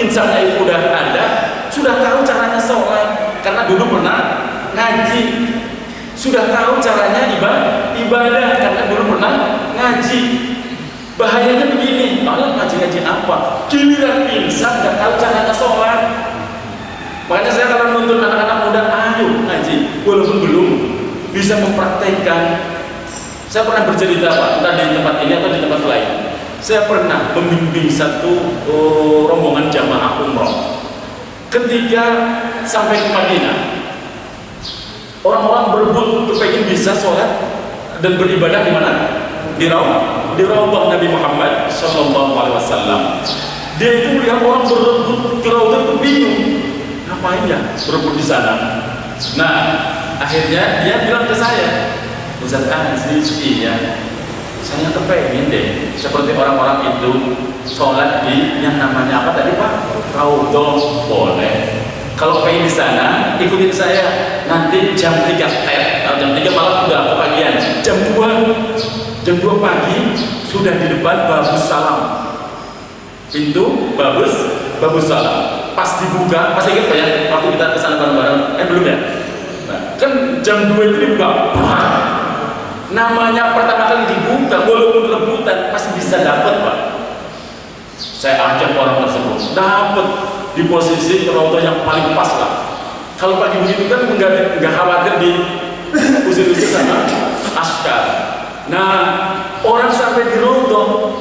insannya itu udah ada, sudah tahu caranya sholat karena dulu pernah ngaji, sudah tahu caranya ibadah karena dulu pernah ngaji. Bahayanya begini, malah ngaji-ngaji apa? Giliran insan nggak tahu caranya sholat. Makanya saya kalau nuntut anak-anak muda, ayo ngaji, walaupun belum bisa mempraktekkan. Saya pernah bercerita, Pak, entah di tempat ini atau di tempat lain. Saya pernah membimbing satu rombongan jamaah umroh. Ketika sampai ke Madinah, orang-orang berebut kepengen bisa sholat dan beribadah di mana? Di Raudhah Nabi Muhammad SAW. Dia itu melihat orang berebut ke Raudhah itu bingung, ngapain ya berebut di sana? Nah, akhirnya dia bilang ke saya, Ustaz Aziz, iya, saya kepengen deh seperti orang-orang itu sholat di yang namanya apa tadi, Pak? Raudhah. Boleh. Kalau pengen di sana, ikutin saya. Nanti jam 3 atau jam 3 malam udah kepagian. Jam 2 pagi sudah di depan Babus Salam. Pintu Babus Salam. Pas dibuka, masih ingat Pak ya? Waktu kita kesana bareng-bareng, belum ya? Nah, kan jam 2 itu dibuka. Namanya pertama kali dibuka, walaupun rebutan masih bisa dapat, Pak. Saya ajak orang tersebut dapat di posisi Raudhah yang paling pas lah. Kalau pagi begitu kan nggak khawatir di usir-usir sama askar. Nah, orang sampai di Raudhah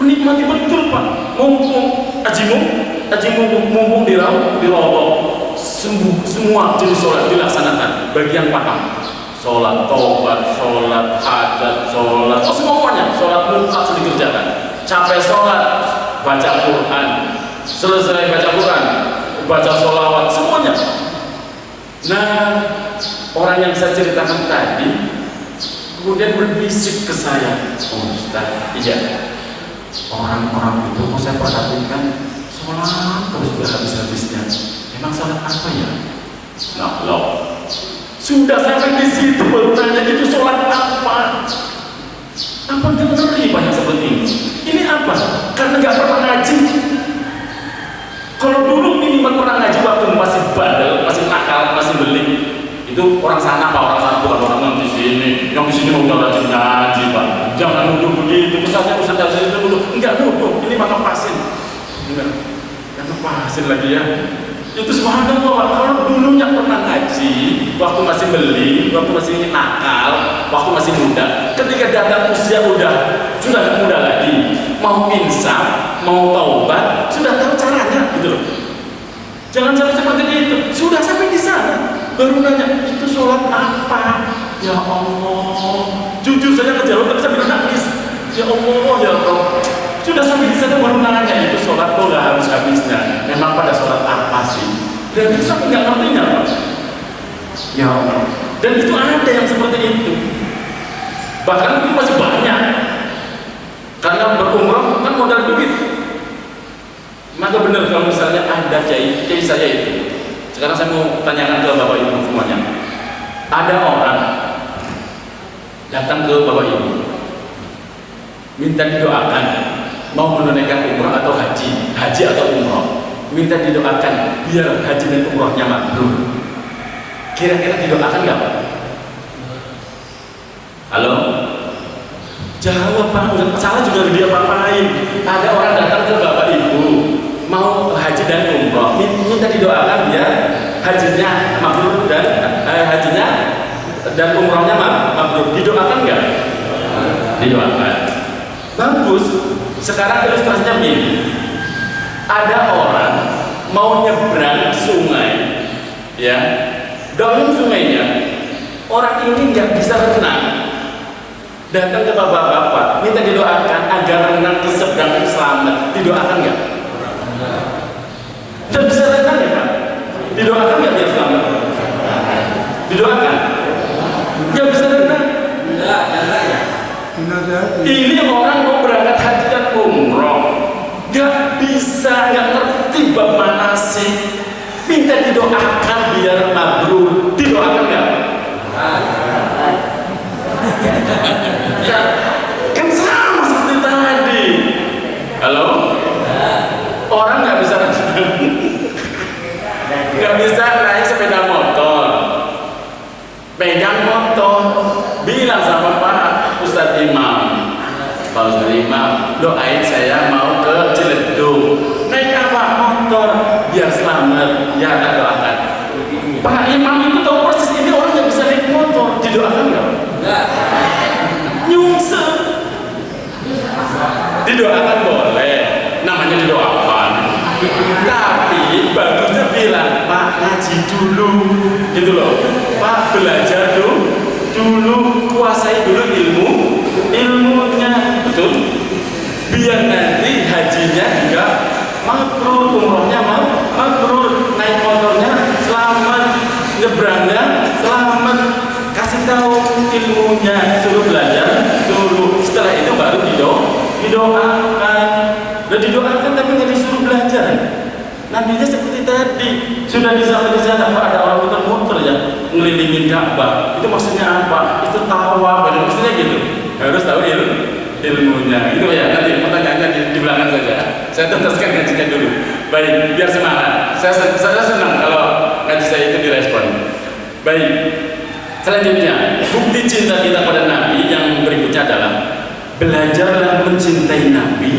menikmati betul, Pak. Mumpung mumpung di Raudhah, semua jenis sholat dilaksanakan bagi yang paham. Sholat taubat, sholat hajat, sholat semuanya, sholat mutlak dikerjakan. Capek sholat, baca Quran, selesai baca Quran, baca sholawat, semuanya. Nah, orang yang saya ceritakan tadi kemudian berbisik ke saya, Ustaz, iya, orang-orang itu kok saya perhatikan sholat terus berhabis-habisnya. Emang sholat apa ya? Nah, loh, sudah sampai di situ baru nanya itu sholat apa? Apa ngeri banyak seperti ini? Ini apa? Karena nggak pernah ngaji. Kalau dulu minimal pernah ngaji waktu masih bandel, masih nakal, masih beli. Itu orang sana, Pak, orang sana bukan orang yang di sini. Yang di sini mau jalan jangan nuduh begitu. Misalnya Ustaz Azhar itu nuduh, enggak nuduh, ini mah ngepasin. Enggak, ngepasin lagi ya. Itu subhanallah, kalau dulunya pernah ngaji, waktu masih beli, waktu masih nakal, waktu masih muda, ketika datang usia sudah tidak muda lagi, mau insaf, mau taubat, sudah tahu caranya gitu loh. Jangan sampai seperti itu, sudah sampai di sana, baru nanya, itu sholat apa? Ya Allah, jujur saja kejauhan tapi sambil nangis. Ya Allah, ya Allah. Sudah sampai di sana baru nanya, itu sholat kok nggak harus habisnya. Memang pada sholat apa sih? Dan itu sampai nggak ngertinya, Pak. Ya Allah. Dan itu ada yang seperti itu. Bahkan itu masih banyak. Karena berumrah kan modal duit. Maka benar kalau misalnya ada kiai saya itu. Sekarang saya mau tanyakan ke Bapak Ibu semuanya. Ada orang datang ke Bapak Ibu, minta didoakan mau menunaikan umrah atau haji atau umrah, minta didoakan biar haji dan umrahnya mabrur. Kira-kira didoakan nggak Pak? Halo? Jawab Pak, nggak salah juga dia apa-apain. Ada orang datang ke Bapak Ibu mau haji dan umrah, minta didoakan biar hajinya mabrur dan hajinya dan umrahnya mabrur. Didoakan nggak? Didoakan. Bagus. Sekarang ilustrasinya begini, ada orang mau nyebrang sungai, ya, dalam sungainya orang ini nggak bisa renang, datang ke bapak-bapak, minta didoakan agar renang ke seberang selamat, didoakan nggak? Nggak bisa renang ya Pak? Didoakan nggak biar selamat? Didoakan? Nggak bisa renang? Ini orang mau berangkat haji dan umroh, gak bisa, gak ngerti bab manasik, minta didoakan biar mabrur, didoakan gak? Ya, kan sama seperti tadi. Halo? Orang gak bisa gak bisa naik sepeda motor, pegang motor, bilang sama Pak Ustadz Imam, Pak Ustadz Imam, doain saya mau ke Ciledug, naik apa? Motor, biar selamat. Ya, tak doakan. Pak Imam itu tahu persis ini orang yang bisa naik motor, didoakan nggak? Enggak. Nyungsep. Didoakan boleh, namanya didoakan. Tapi bagusnya bilang, Pak ngaji dulu, gitu loh. Pak belajar dulu, kuasai dulu ilmunya, betul? Biar nanti hajinya juga mabrur, umrohnya mabrur, naik motornya selamat, nyebrangnya selamat. Kasih tahu ilmunya, suruh belajar dulu. Setelah itu baru didoakan. Udah didoakan tapi nggak disuruh belajar. Nantinya seperti tadi, sudah di sana ada orang muter-muter ya, ngelilingin Ka'bah. Itu maksudnya apa? Itu tawaf, maksudnya gitu. Harus tahu ilmunya. Itu ya, nanti pertanyaannya di belakang saja. Saya tuntaskan ngajinya dulu. Baik, biar semangat. Saya senang kalau ngaji saya itu direspon. Baik. Selanjutnya, bukti cinta kita pada Nabi yang berikutnya adalah belajarlah mencintai Nabi,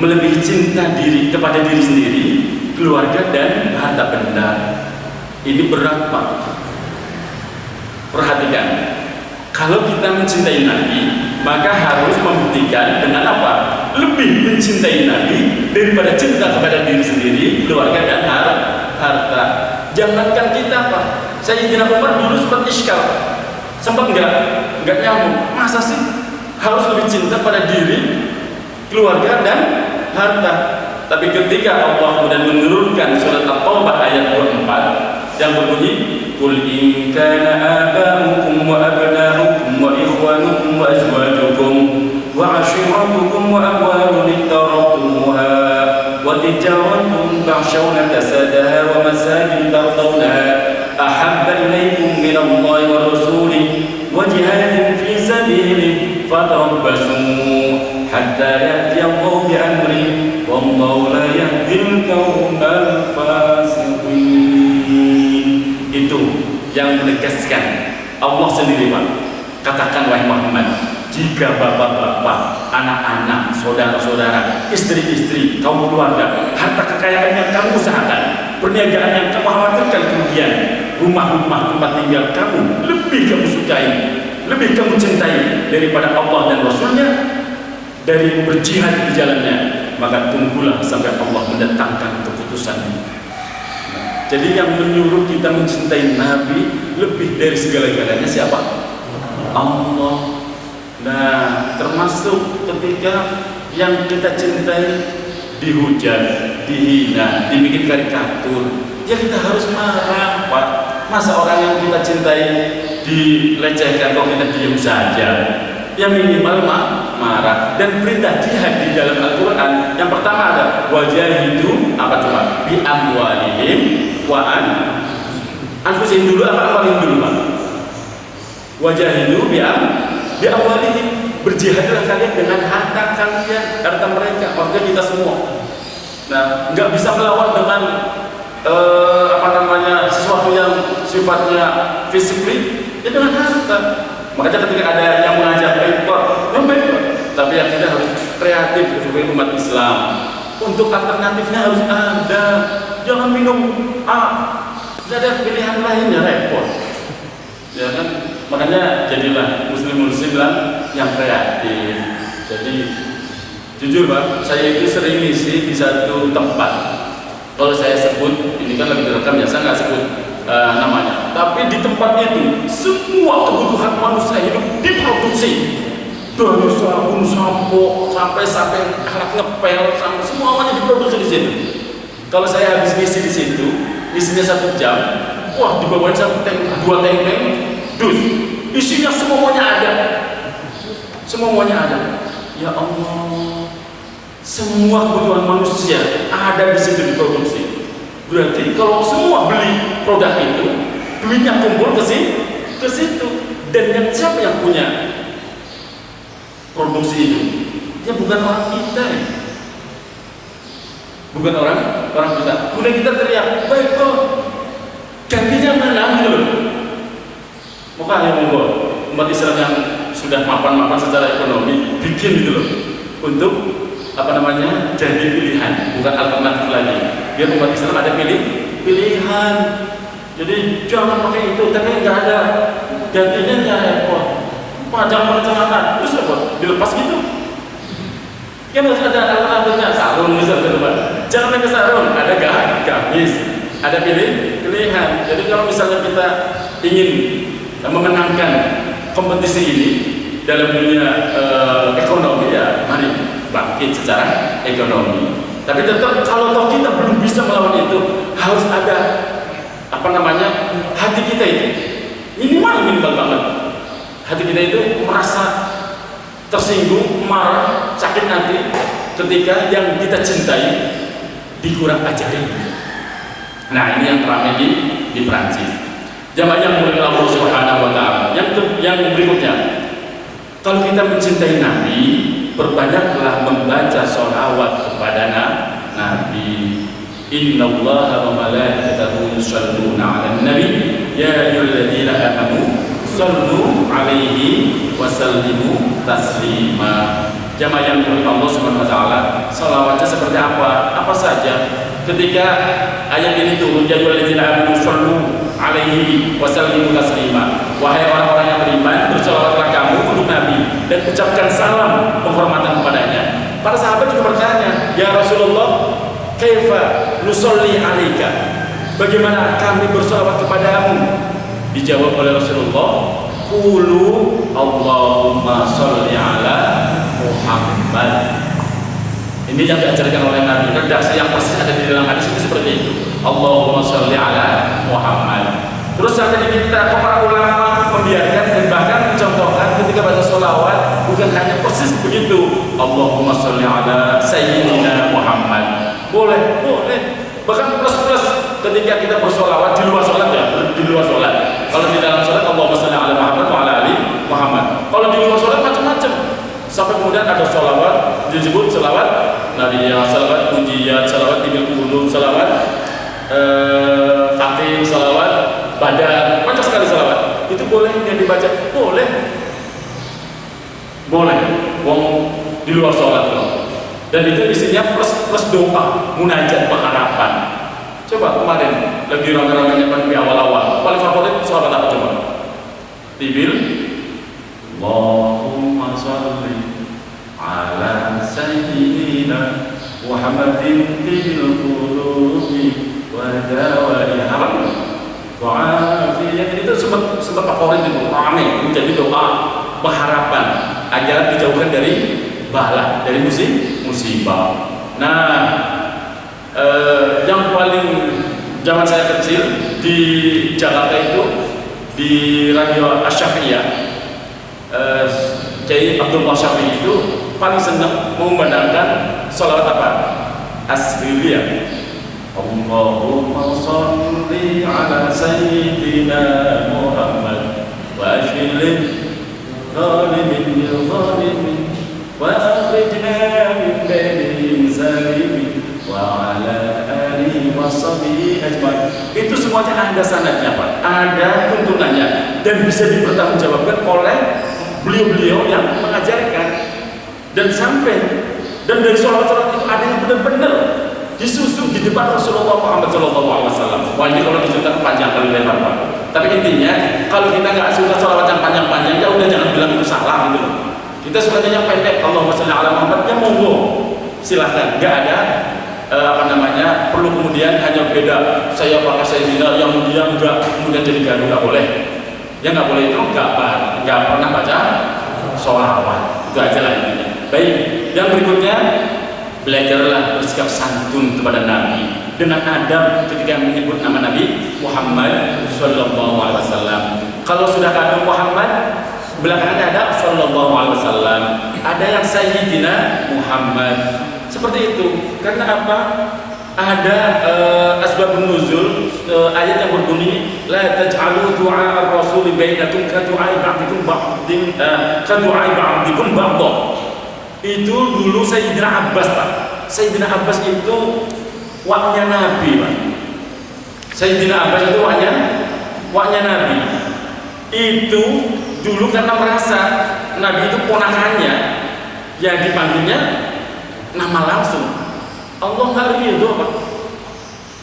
melebihi cinta kepada diri sendiri, keluarga dan harta benda. Ini berat Pak. Perhatikan, kalau kita mencintai Nabi, maka harus membuktikan dengan apa? Lebih mencintai Nabi daripada cinta kepada diri sendiri, keluarga dan harta. Jangankan kita Pak, Sayyidina Umar dulu sempat iskal, sempat nggak nyambung. Masa sih harus lebih cinta pada diri, keluarga dan harta? Tapi ketika Allah kemudian menurunkan surat At-Taubah ayat 24 yang berbunyi, Qul in kana aba'ukum wa abna'ukum wa ikhwanukum wa azwajukum wa ashiratukum wa amwalun iqtaraftumuha wa tijaratun takhshawna kasadaha wa masakin tardawnaha ahabba ilaykum min Allahi wa rasulihi wa jihadin fi sabilihi fatarabbasu hatta ya'ti Allahu bi amrihi wallahu la yahdil qaumal fasiqin. Itu yang menegaskan Allah sendiri Pak. Katakan wahai Muhammad, jika bapak-bapak, anak-anak, saudara-saudara, istri-istri, kaum keluarga, harta kekayaan yang kamu usahakan, perniagaan yang kamu khawatirkan kerugian, rumah-rumah tempat tinggal kamu lebih kamu sukai, lebih kamu cintai daripada Allah dan Rasulnya, dari berjihad di jalannya, maka tunggulah sampai Allah mendatangkan keputusan. Jadi yang menyuruh kita mencintai Nabi lebih dari segala-galanya siapa? Allah. Nah, termasuk ketika yang kita cintai dihujat, dihina, dibikin karikatur, ya kita harus marah, Pak. Masa orang yang kita cintai dilecehkan kok kita diam saja? Ya minimal marah. Dan perintah jihad di dalam Al-Quran yang pertama ada wajahidu apa coba? Bi amwalihim wa anfusihim dulu apa amwalihim dulu Pak? Wajahidu bi amwalihim, berjihadlah kalian dengan harta kalian, harta mereka, maksudnya kita semua. Nah, nggak bisa melawan dengan sesuatu yang sifatnya physically, ya dengan harta. Makanya ketika ada yang mengajak impor, tapi yang kita harus kreatif sebagai umat Islam. Untuk alternatifnya harus ada. Jangan minum tidak ada pilihan lainnya, repot. Ya kan? Makanya jadilah muslim yang kreatif. Jadi jujur Pak, saya itu sering ngisi di satu tempat. Kalau saya sebut, ini kan lagi direkam ya, saya nggak sebut namanya. Tapi di tempat itu semua kebutuhan manusia hidup diproduksi. Dari sabun, sampo, sampai alat ngepel, sampai semuanya diproduksi di situ. Kalau saya habis ngisi di situ, isinya 1 jam, wah dibawain 2 tank, dus, isinya semuanya ada. Semuanya ada. Ya Allah, semua kebutuhan manusia ada di situ diproduksi. Berarti kalau semua beli produk itu, duitnya kumpul ke situ. Dan yang siapa yang punya produksi itu? Ya bukan orang kita ya. Bukan orang kita. Kemudian kita teriak, baik kok, gantinya mana gitu loh. Maka yang monggo umat Islam yang sudah mapan secara ekonomi bikin gitu loh, untuk jadi pilihan, bukan alternatif lagi. Biar umat Islam ada pilihan. Jadi jangan pakai itu, tapi nggak ada gantinya, ya repot. Pajang perencanaan terus apa? Dilepas gitu. Kan harus ada alternatifnya, sarung misalnya Pak. Jangan pakai sarung, ada gamis, ada pilihan. Jadi kalau misalnya kita ingin memenangkan kompetisi ini dalam dunia ekonomi, ya mari bangkit secara ekonomi. Tapi tetap kalau toh kita belum bisa melawan itu, harus ada hati kita itu minimal banget. Hati kita itu merasa tersinggung, marah, sakit hati ketika yang kita cintai dikurang ajarin. Nah, ini yang ramai di Prancis. Jamaah yang mulia Allah Subhanahu wa taala. Yang berikutnya, kalau kita mencintai Nabi, berbanyaklah membaca sholawat kepada Nabi. Innallaha wa malaikatahu yusholluna 'alan nabi ya ayyuhalladzina amanu shollu 'alaihi wa sallimu taslima. Jamaah yang mulia Allah Subhanahu wa taala, sholawatnya seperti apa? Apa saja? Ketika ayat ini turun, ya ayyuhalladzina amanu shollu 'alaihi wa sallimu taslima. Wahai orang-orang yang beriman, bersolawatlah kamu untuk Nabi dan ucapkan salam penghormatan kepadanya. Para sahabat juga bertanya, ya Rasulullah, kaifa nusolli 'alaika? Bagaimana kami bersolawat kepadamu? Dijawab oleh Rasulullah, qulu Allahumma sholli 'ala Muhammad. Ini yang diajarkan oleh Nabi. Redaksi yang persis ada di dalam hadis itu seperti itu. Allahumma sholli 'ala Muhammad. Terus sampai di kita para ulama membiarkan dan bahkan mencontohkan ketika baca sholawat bukan hanya persis begitu. Allahumma sholli 'ala sayyidina Muhammad. Boleh. Bahkan plus ketika kita bersolawat di luar sholat ya, di luar sholat. Kalau di dalam sholat Allahumma sholli 'ala Muhammad wa 'ala ali Muhammad. Kalau di luar sholat macam-macam. Sampai kemudian ada sholawat disebut sholawat Nabi, sholawat pujian, sholawat tinggal kulum, sholawat fatih, sholawat badan, banyak sekali sholawat. Itu boleh yang dibaca, boleh. boleh, wong di luar sholat loh. Dan itu isinya plus doa, munajat, pengharapan. Coba kemarin lagi rame-ramenya di awal-awal, paling favorit sahabat apa coba? Tibil, Allahumma sholli ala sayyidina Muhammadin tibil qulubi wa dawaiha wa afiyah. Itu sempat favorit itu, rame menjadi doa pengharapan agar dijauhkan dari bala, dari musibah. Nah, yang paling zaman saya kecil di Jakarta itu di radio Asy-Syafi'iyah, Kiai Abdullah Syafi'i itu paling senang mengumandangkan sholawat apa? Asriyah. Allahumma sholli ala sayyidina Muhammad wa ajlil zalimin bil zalimin wa akhrijna min bainihim salimin wa ala alihi wa sahbihi ajmain. Itu semuanya ada sanadnya Pak, ada tuntunannya, dan bisa dipertanggungjawabkan oleh beliau-beliau yang mengajarkan. Dan dari sholawat-sholawat itu ada yang benar-benar disusun di depan Rasulullah Muhammad SAW. Wah, ini kalau diceritakan panjang kali lebar Pak. Tapi intinya kalau kita nggak suka sholawat yang panjang-panjang, ya udah jangan bilang itu salah gitu loh. Kita sukanya yang pendek, Allahumma sholli ala Muhammad, ya monggo, silahkan. Nggak ada perlu kemudian hanya beda saya pakai Sayyidina yang dia enggak kemudian jadi gaduh, nggak boleh. Ya nggak boleh itu nggak pernah baca sholawat. Itu aja lah intinya. Baik, yang berikutnya, belajarlah bersikap santun kepada Nabi dengan adab ketika menyebut nama Nabi Muhammad Sallallahu Alaihi Wasallam. Kalau sudah kata Muhammad, belakangannya ada Sallallahu Alaihi Wasallam, ada yang Sayyidina Muhammad. Seperti itu. Karena apa? Ada asbabun nuzul, ayat yang berbunyi la taj'alu du'a ar-rasul bainakum ka du'a ba'dikum ba'dha. Itu dulu Sayyidina Abbas Pak. Sayyidina Abbas itu waknya Nabi Pak. Sayyidina Abbas itu waknya Nabi. Itu dulu karena merasa Nabi itu ponakannya, yang dipanggilnya nama langsung. Allah nggak ridho Pak.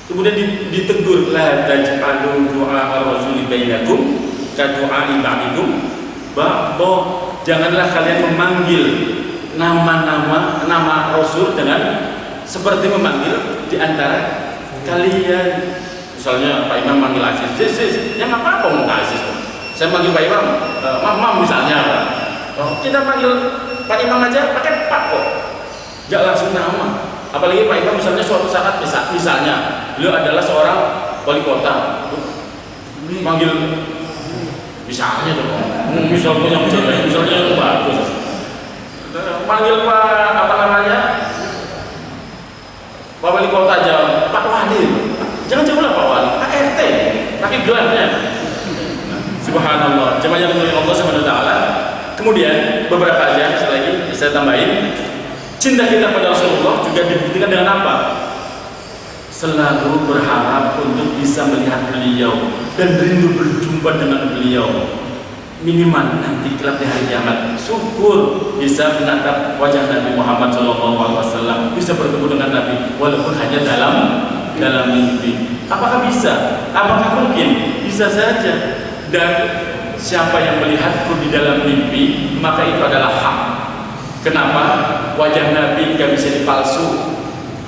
Kemudian ditegur la taj'alu du'a ar-rasul bainakum ka du'a ba'dikum ba'dha. Janganlah kalian memanggil nama Rasul dengan seperti memanggil di antara kalian. Misalnya Pak Imam manggil Aziz, ya nggak apa-apa mau Aziz. Saya manggil Pak Imam, Mam misalnya. Kita manggil Pak Imam aja pakai Pak kok, nggak langsung nama. Apalagi Pak Imam misalnya suatu saat misalnya beliau adalah seorang wali kota, manggil misalnya tuh, misalnya yang bagus. Panggil Pak Pak Wali Kota aja, Pak Wali. Jangan jauhlah Pak Wali, Pak RT, pakai gelarnya. Subhanallah, jemaah yang dimuliakan Allah Subhanahu wa taala. Kemudian beberapa aja lagi saya tambahin. Cinta kita pada Rasulullah juga dibuktikan dengan apa? Selalu berharap untuk bisa melihat beliau dan rindu berjumpa dengan beliau. Minimal nanti kelak di hari kiamat, syukur bisa menatap wajah Nabi Muhammad SAW, bisa bertemu dengan Nabi walaupun hanya dalam mimpi. Apakah bisa? Apakah mungkin? Bisa saja. Dan siapa yang melihatku di dalam mimpi, maka itu adalah hak. Kenapa? Wajah Nabi tidak bisa dipalsu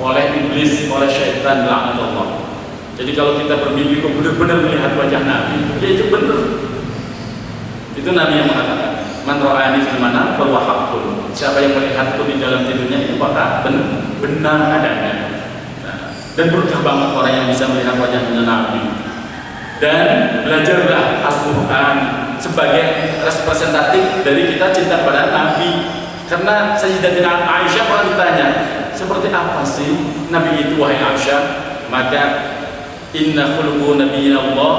oleh iblis, oleh syaitan, laknatullah. Jadi kalau kita bermimpi kok benar-benar melihat wajah Nabi, ya itu benar. Itu Nabi yang mengatakan, man ra'ani fil manam fa huwa haqqun. Siapa yang melihatku di dalam tidurnya itu maka benar adanya. Dan berkah banget orang yang bisa melihat wajahnya Nabi. Dan belajarlah Al-Qur'an sebagai representatif dari kita cinta kepada Nabi. Karena Sayyidatina Aisyah pernah ditanya, seperti apa sih Nabi itu wahai Aisyah? Maka inna khuluqu nabiyina Allah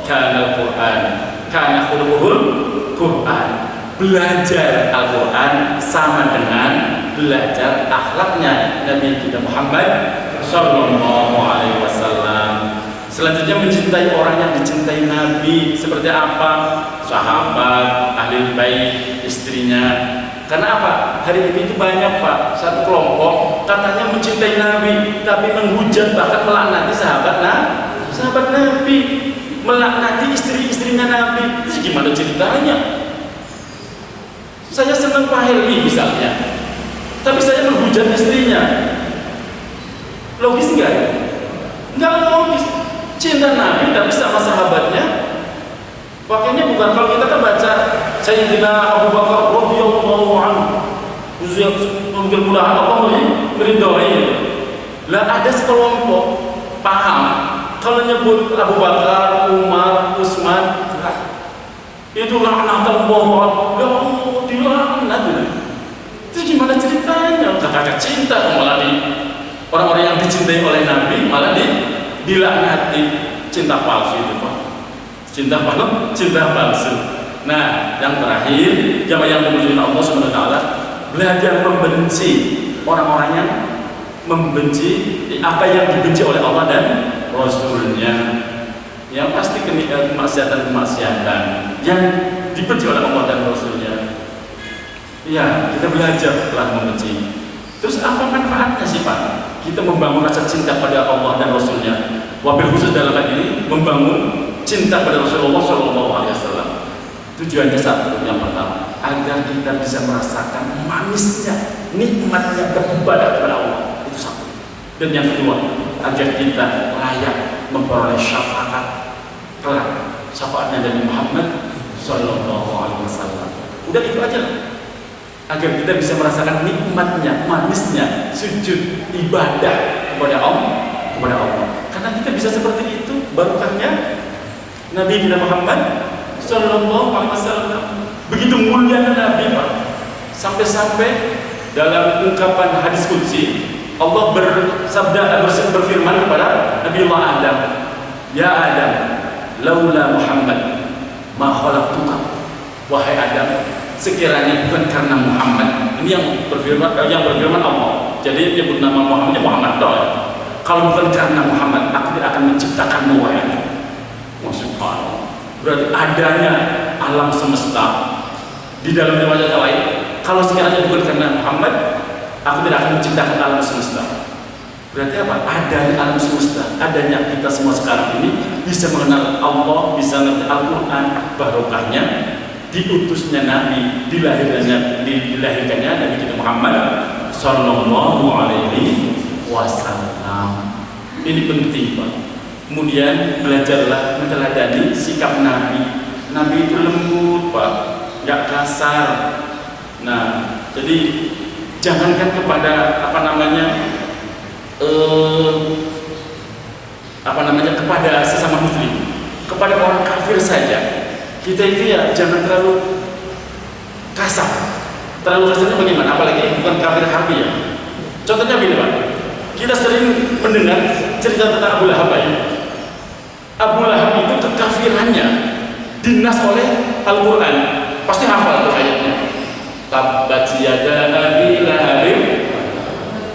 kana Al-Qur'an. Karena khuluquhul Quran. Belajar Al-Quran sama dengan belajar akhlaknya Nabi kita Muhammad Sallallahu Alaihi Wasallam. Selanjutnya mencintai orang yang dicintai Nabi seperti apa? Sahabat, ahli bait, istrinya. Karena apa? Hari ini itu banyak Pak, satu kelompok katanya mencintai Nabi, tapi menghujat bahkan melaknati sahabat Nabi, melaknati istri-istrinya Nabi. Terus gimana ceritanya? Saya senang Pak Helmi misalnya, tapi saya menghujat istrinya. Logis nggak? Nggak logis. Cinta Nabi tapi sama sahabatnya. Makanya bukan, kalau kita kan baca Sayyidina Abu Bakar radhiyallahu anhu, usia mudah-mudahan Allah meridhoi. Lah ada sekelompok paham kalau nyebut Abu Bakar, Umar, Utsman itu laknatullah, ya Allah dilaknat. Itu gimana ceritanya? Kata-kata cinta malah di orang-orang yang dicintai oleh Nabi malah dilaknati. Cinta palsu itu Pak. Cinta palsu. Nah, yang terakhir, jamaah yang dimuliakan Allah Subhanahu wa taala, belajar membenci orang-orang yang membenci apa yang dibenci oleh Allah dan Rasulnya. Yang pasti kemaksiatan yang dibenci oleh Allah dan Rasulnya. Ya, kita belajarlah membenci. Terus apa manfaatnya sih Pak? Kita membangun rasa cinta pada Allah dan Rasulnya. Wabil khusus dalam hal ini membangun cinta pada Rasulullah SAW. Tujuannya satu, yang pertama, agar kita bisa merasakan manisnya, nikmatnya beribadah kepada Allah. Itu satu. Dan yang kedua, agar kita layak memperoleh syafaat kelak, syafaatnya dari Muhammad SAW. Udah itu aja. Agar kita bisa merasakan nikmatnya, manisnya sujud ibadah kepada Allah. Karena kita bisa seperti itu, barokahnya Nabi kita Muhammad Sallallahu Alaihi Wasallam. Begitu mulianya Nabi Pak, sampai-sampai dalam ungkapan hadis qudsi Allah berfirman kepada Nabi Allah Adam, ya Adam, laula Muhammad ma khalaqtuka. Wahai Adam, sekiranya bukan karena Muhammad. Ini yang berfirman Allah. Jadi nyebut nama Muhammadnya Muhammad doa. Kalau bukan karena Muhammad, aku tidak akan menciptakanmu wahai Adam. Subhanallah. Berarti adanya alam semesta di dalam riwayat lain. Kalau sekiranya bukan karena Muhammad, aku tidak akan menciptakan alam semesta. Berarti apa? Adanya alam semesta, adanya kita semua sekarang ini bisa mengenal Allah, bisa mengerti Al-Quran, barokahnya diutusnya Nabi, dilahirkannya Nabi kita Muhammad Sallallahu Alaihi Wasallam. Ini penting Pak. Kemudian belajarlah meneladani sikap Nabi. Nabi itu lembut Pak, nggak kasar. Nah, jadi jangankan kepada kepada sesama muslim, kepada orang kafir saja kita itu ya jangan terlalu kasar. Terlalu kasarnya bagaimana? Apalagi bukan kafir harbi ya. Contohnya begini Pak, kita sering mendengar cerita tentang Abu Lahab ya. Abu Lahab itu kekafirannya dinas oleh Al-Quran. Pasti hafal tuh ayatnya. Tabbat yada Abi Lahabin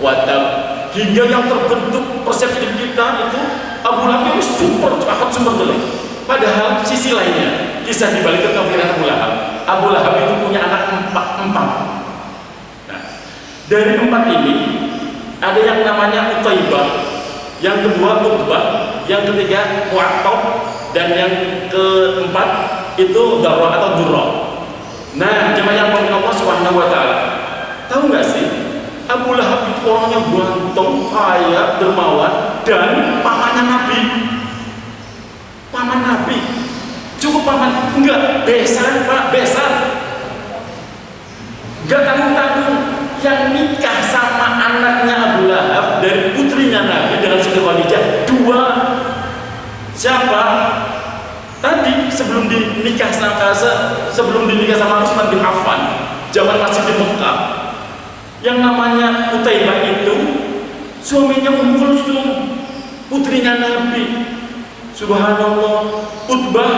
wa tab. Hingga yang terbentuk persepsi kita itu Abu Lahab itu super jelek. Padahal sisi lainnya, kisah dibalik kekafiran Abu Lahab. Abu Lahab itu punya anak empat. Nah, dari empat ini ada yang namanya Utaibah, yang kedua Utbah, yang ketiga Mu'attab, dan yang keempat itu Darwa atau Durra. Nah, jemaah yang Allah Subhanahu wa taala, tahu nggak sih? Abu Lahab itu orangnya ganteng, kaya, dermawan, dan pamannya Nabi. Paman Nabi. Cukup paman, enggak besan Pak, besan. Enggak tanggung-tanggung. Yang nikah sama anaknya Abu Lahab dari putrinya Nabi dengan Siti Khadijah dua. Siapa? Tadi sebelum dinikah sama Utsman bin Affan, zaman masih di Mekah. Yang namanya Utaibah itu suaminya Ummu Kulsum, putrinya Nabi. Subhanallah. Utbah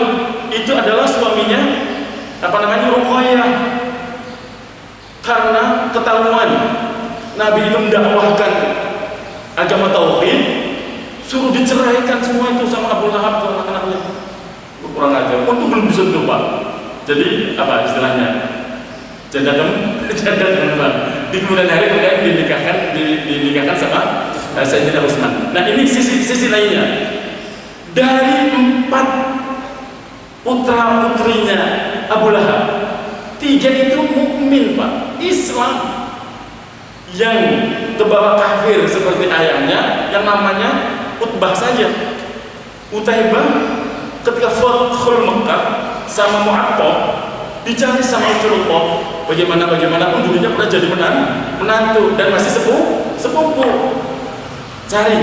itu adalah suaminya Ruqayyah. Karena ketahuan Nabi itu mendakwahkan agama tauhid, suruh diceraikan semua itu sama Abu Lahab ke anak-anaknya. Kurang ajar. Untung belum disentuh Pak. Jadi apa istilahnya? Janda Tidak ada teman-teman. Di kemudian hari kemudian dinikahkan sama Sayyidina Utsman. Nah ini sisi lainnya. Dari 4 putra putrinya Abu Lahab, 3 itu mukmin Pak, Islam. Yang terbawa kafir seperti ayahnya yang namanya Utbah saja. Utaibah ketika Fathul Mekah sama Mu'attab dicari sama Rasulullah, bagaimana pun dulunya pernah jadi menantu dan masih sepupu. Cari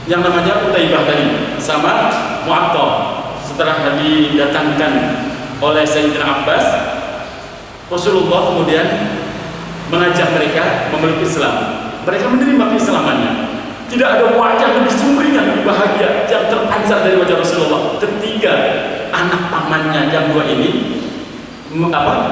yang namanya Utaibah tadi sama Mu'attab. Setelah didatangkan oleh Sayyidina Abbas, Rasulullah kemudian mengajak mereka memeluk Islam. Mereka menerima keislamannya. Tidak ada wajah lebih sumringah, lebih bahagia yang terpancar dari wajah Rasulullah ketika anak pamannya yang 2 ini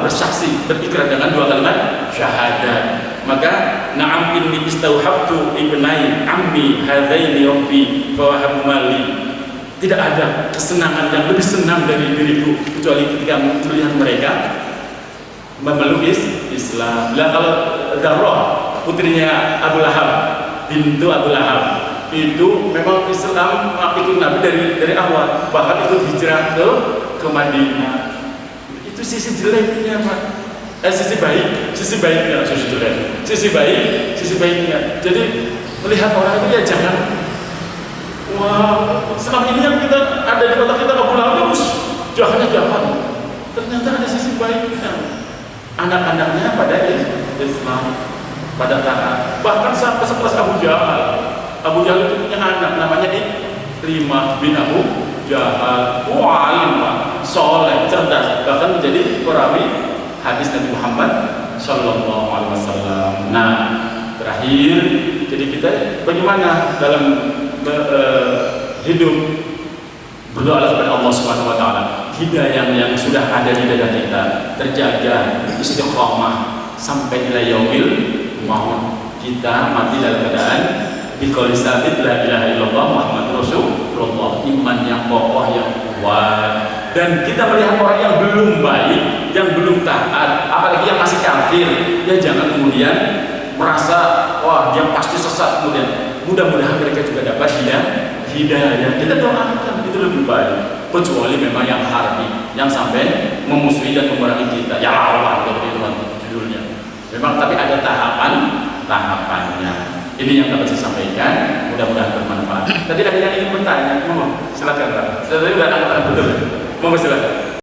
bersaksi, berikrar dengan 2 kalimat syahadat. Maka na'am inni istauhabtu ibnai ammi hadaini rabbi fa wahab mali. Tidak ada kesenangan yang lebih senang dari diriku kecuali ketika melihat mereka memeluk Islam. Lah kalau Zarrah putrinya Abu Lahab, bintu Abu Lahab itu memang Islam ikut Nabi dari awal, bahkan ikut hijrah ke Madinah. Itu sisi jeleknya Pak. Sisi baiknya. Sisi baiknya. Jadi melihat orang itu ya jangan, wah Islam ini yang kita ada di kota kita Abu Lahab jahatnya jahat. Ternyata ada sisi baiknya. Anak-anaknya pada Islam, pada taat. Bahkan sampai sekelas Abu Jahal. Abu Jahal itu punya anak namanya Ikrimah bin Abu Jahal. Alim Pak, soleh, cerdas, bahkan menjadi perawi hadis Nabi Muhammad Sallallahu Alaihi Wasallam. Nah, terakhir, jadi kita bagaimana dalam hidup berdoa kepada Allah Subhanahu Wa Taala. Hidayah yang sudah ada di dada kita terjaga istiqomah sampai ila yaumil maut. Kita mati dalam keadaan biqauli sabit la ilaha illallah Muhammadur Rasulullah, iman yang kokoh, yang kuat. Dan kita melihat orang yang belum baik, yang belum taat, apalagi yang masih kafir, ya jangan kemudian merasa wah dia pasti sesat. Kemudian mudah-mudahan mereka juga dapat hidayah. Kita doakan itu lebih baik. Kecuali memang yang harbi, yang sampai memusuhi dan memerangi kita, ya Allah, itu judulnya. Memang tapi ada tahapannya. Ini yang dapat saya sampaikan, mudah-mudahan bermanfaat. Tadi ada yang ingin bertanya, silakan Pak. Saya tadi udah angkat betul. Silakan.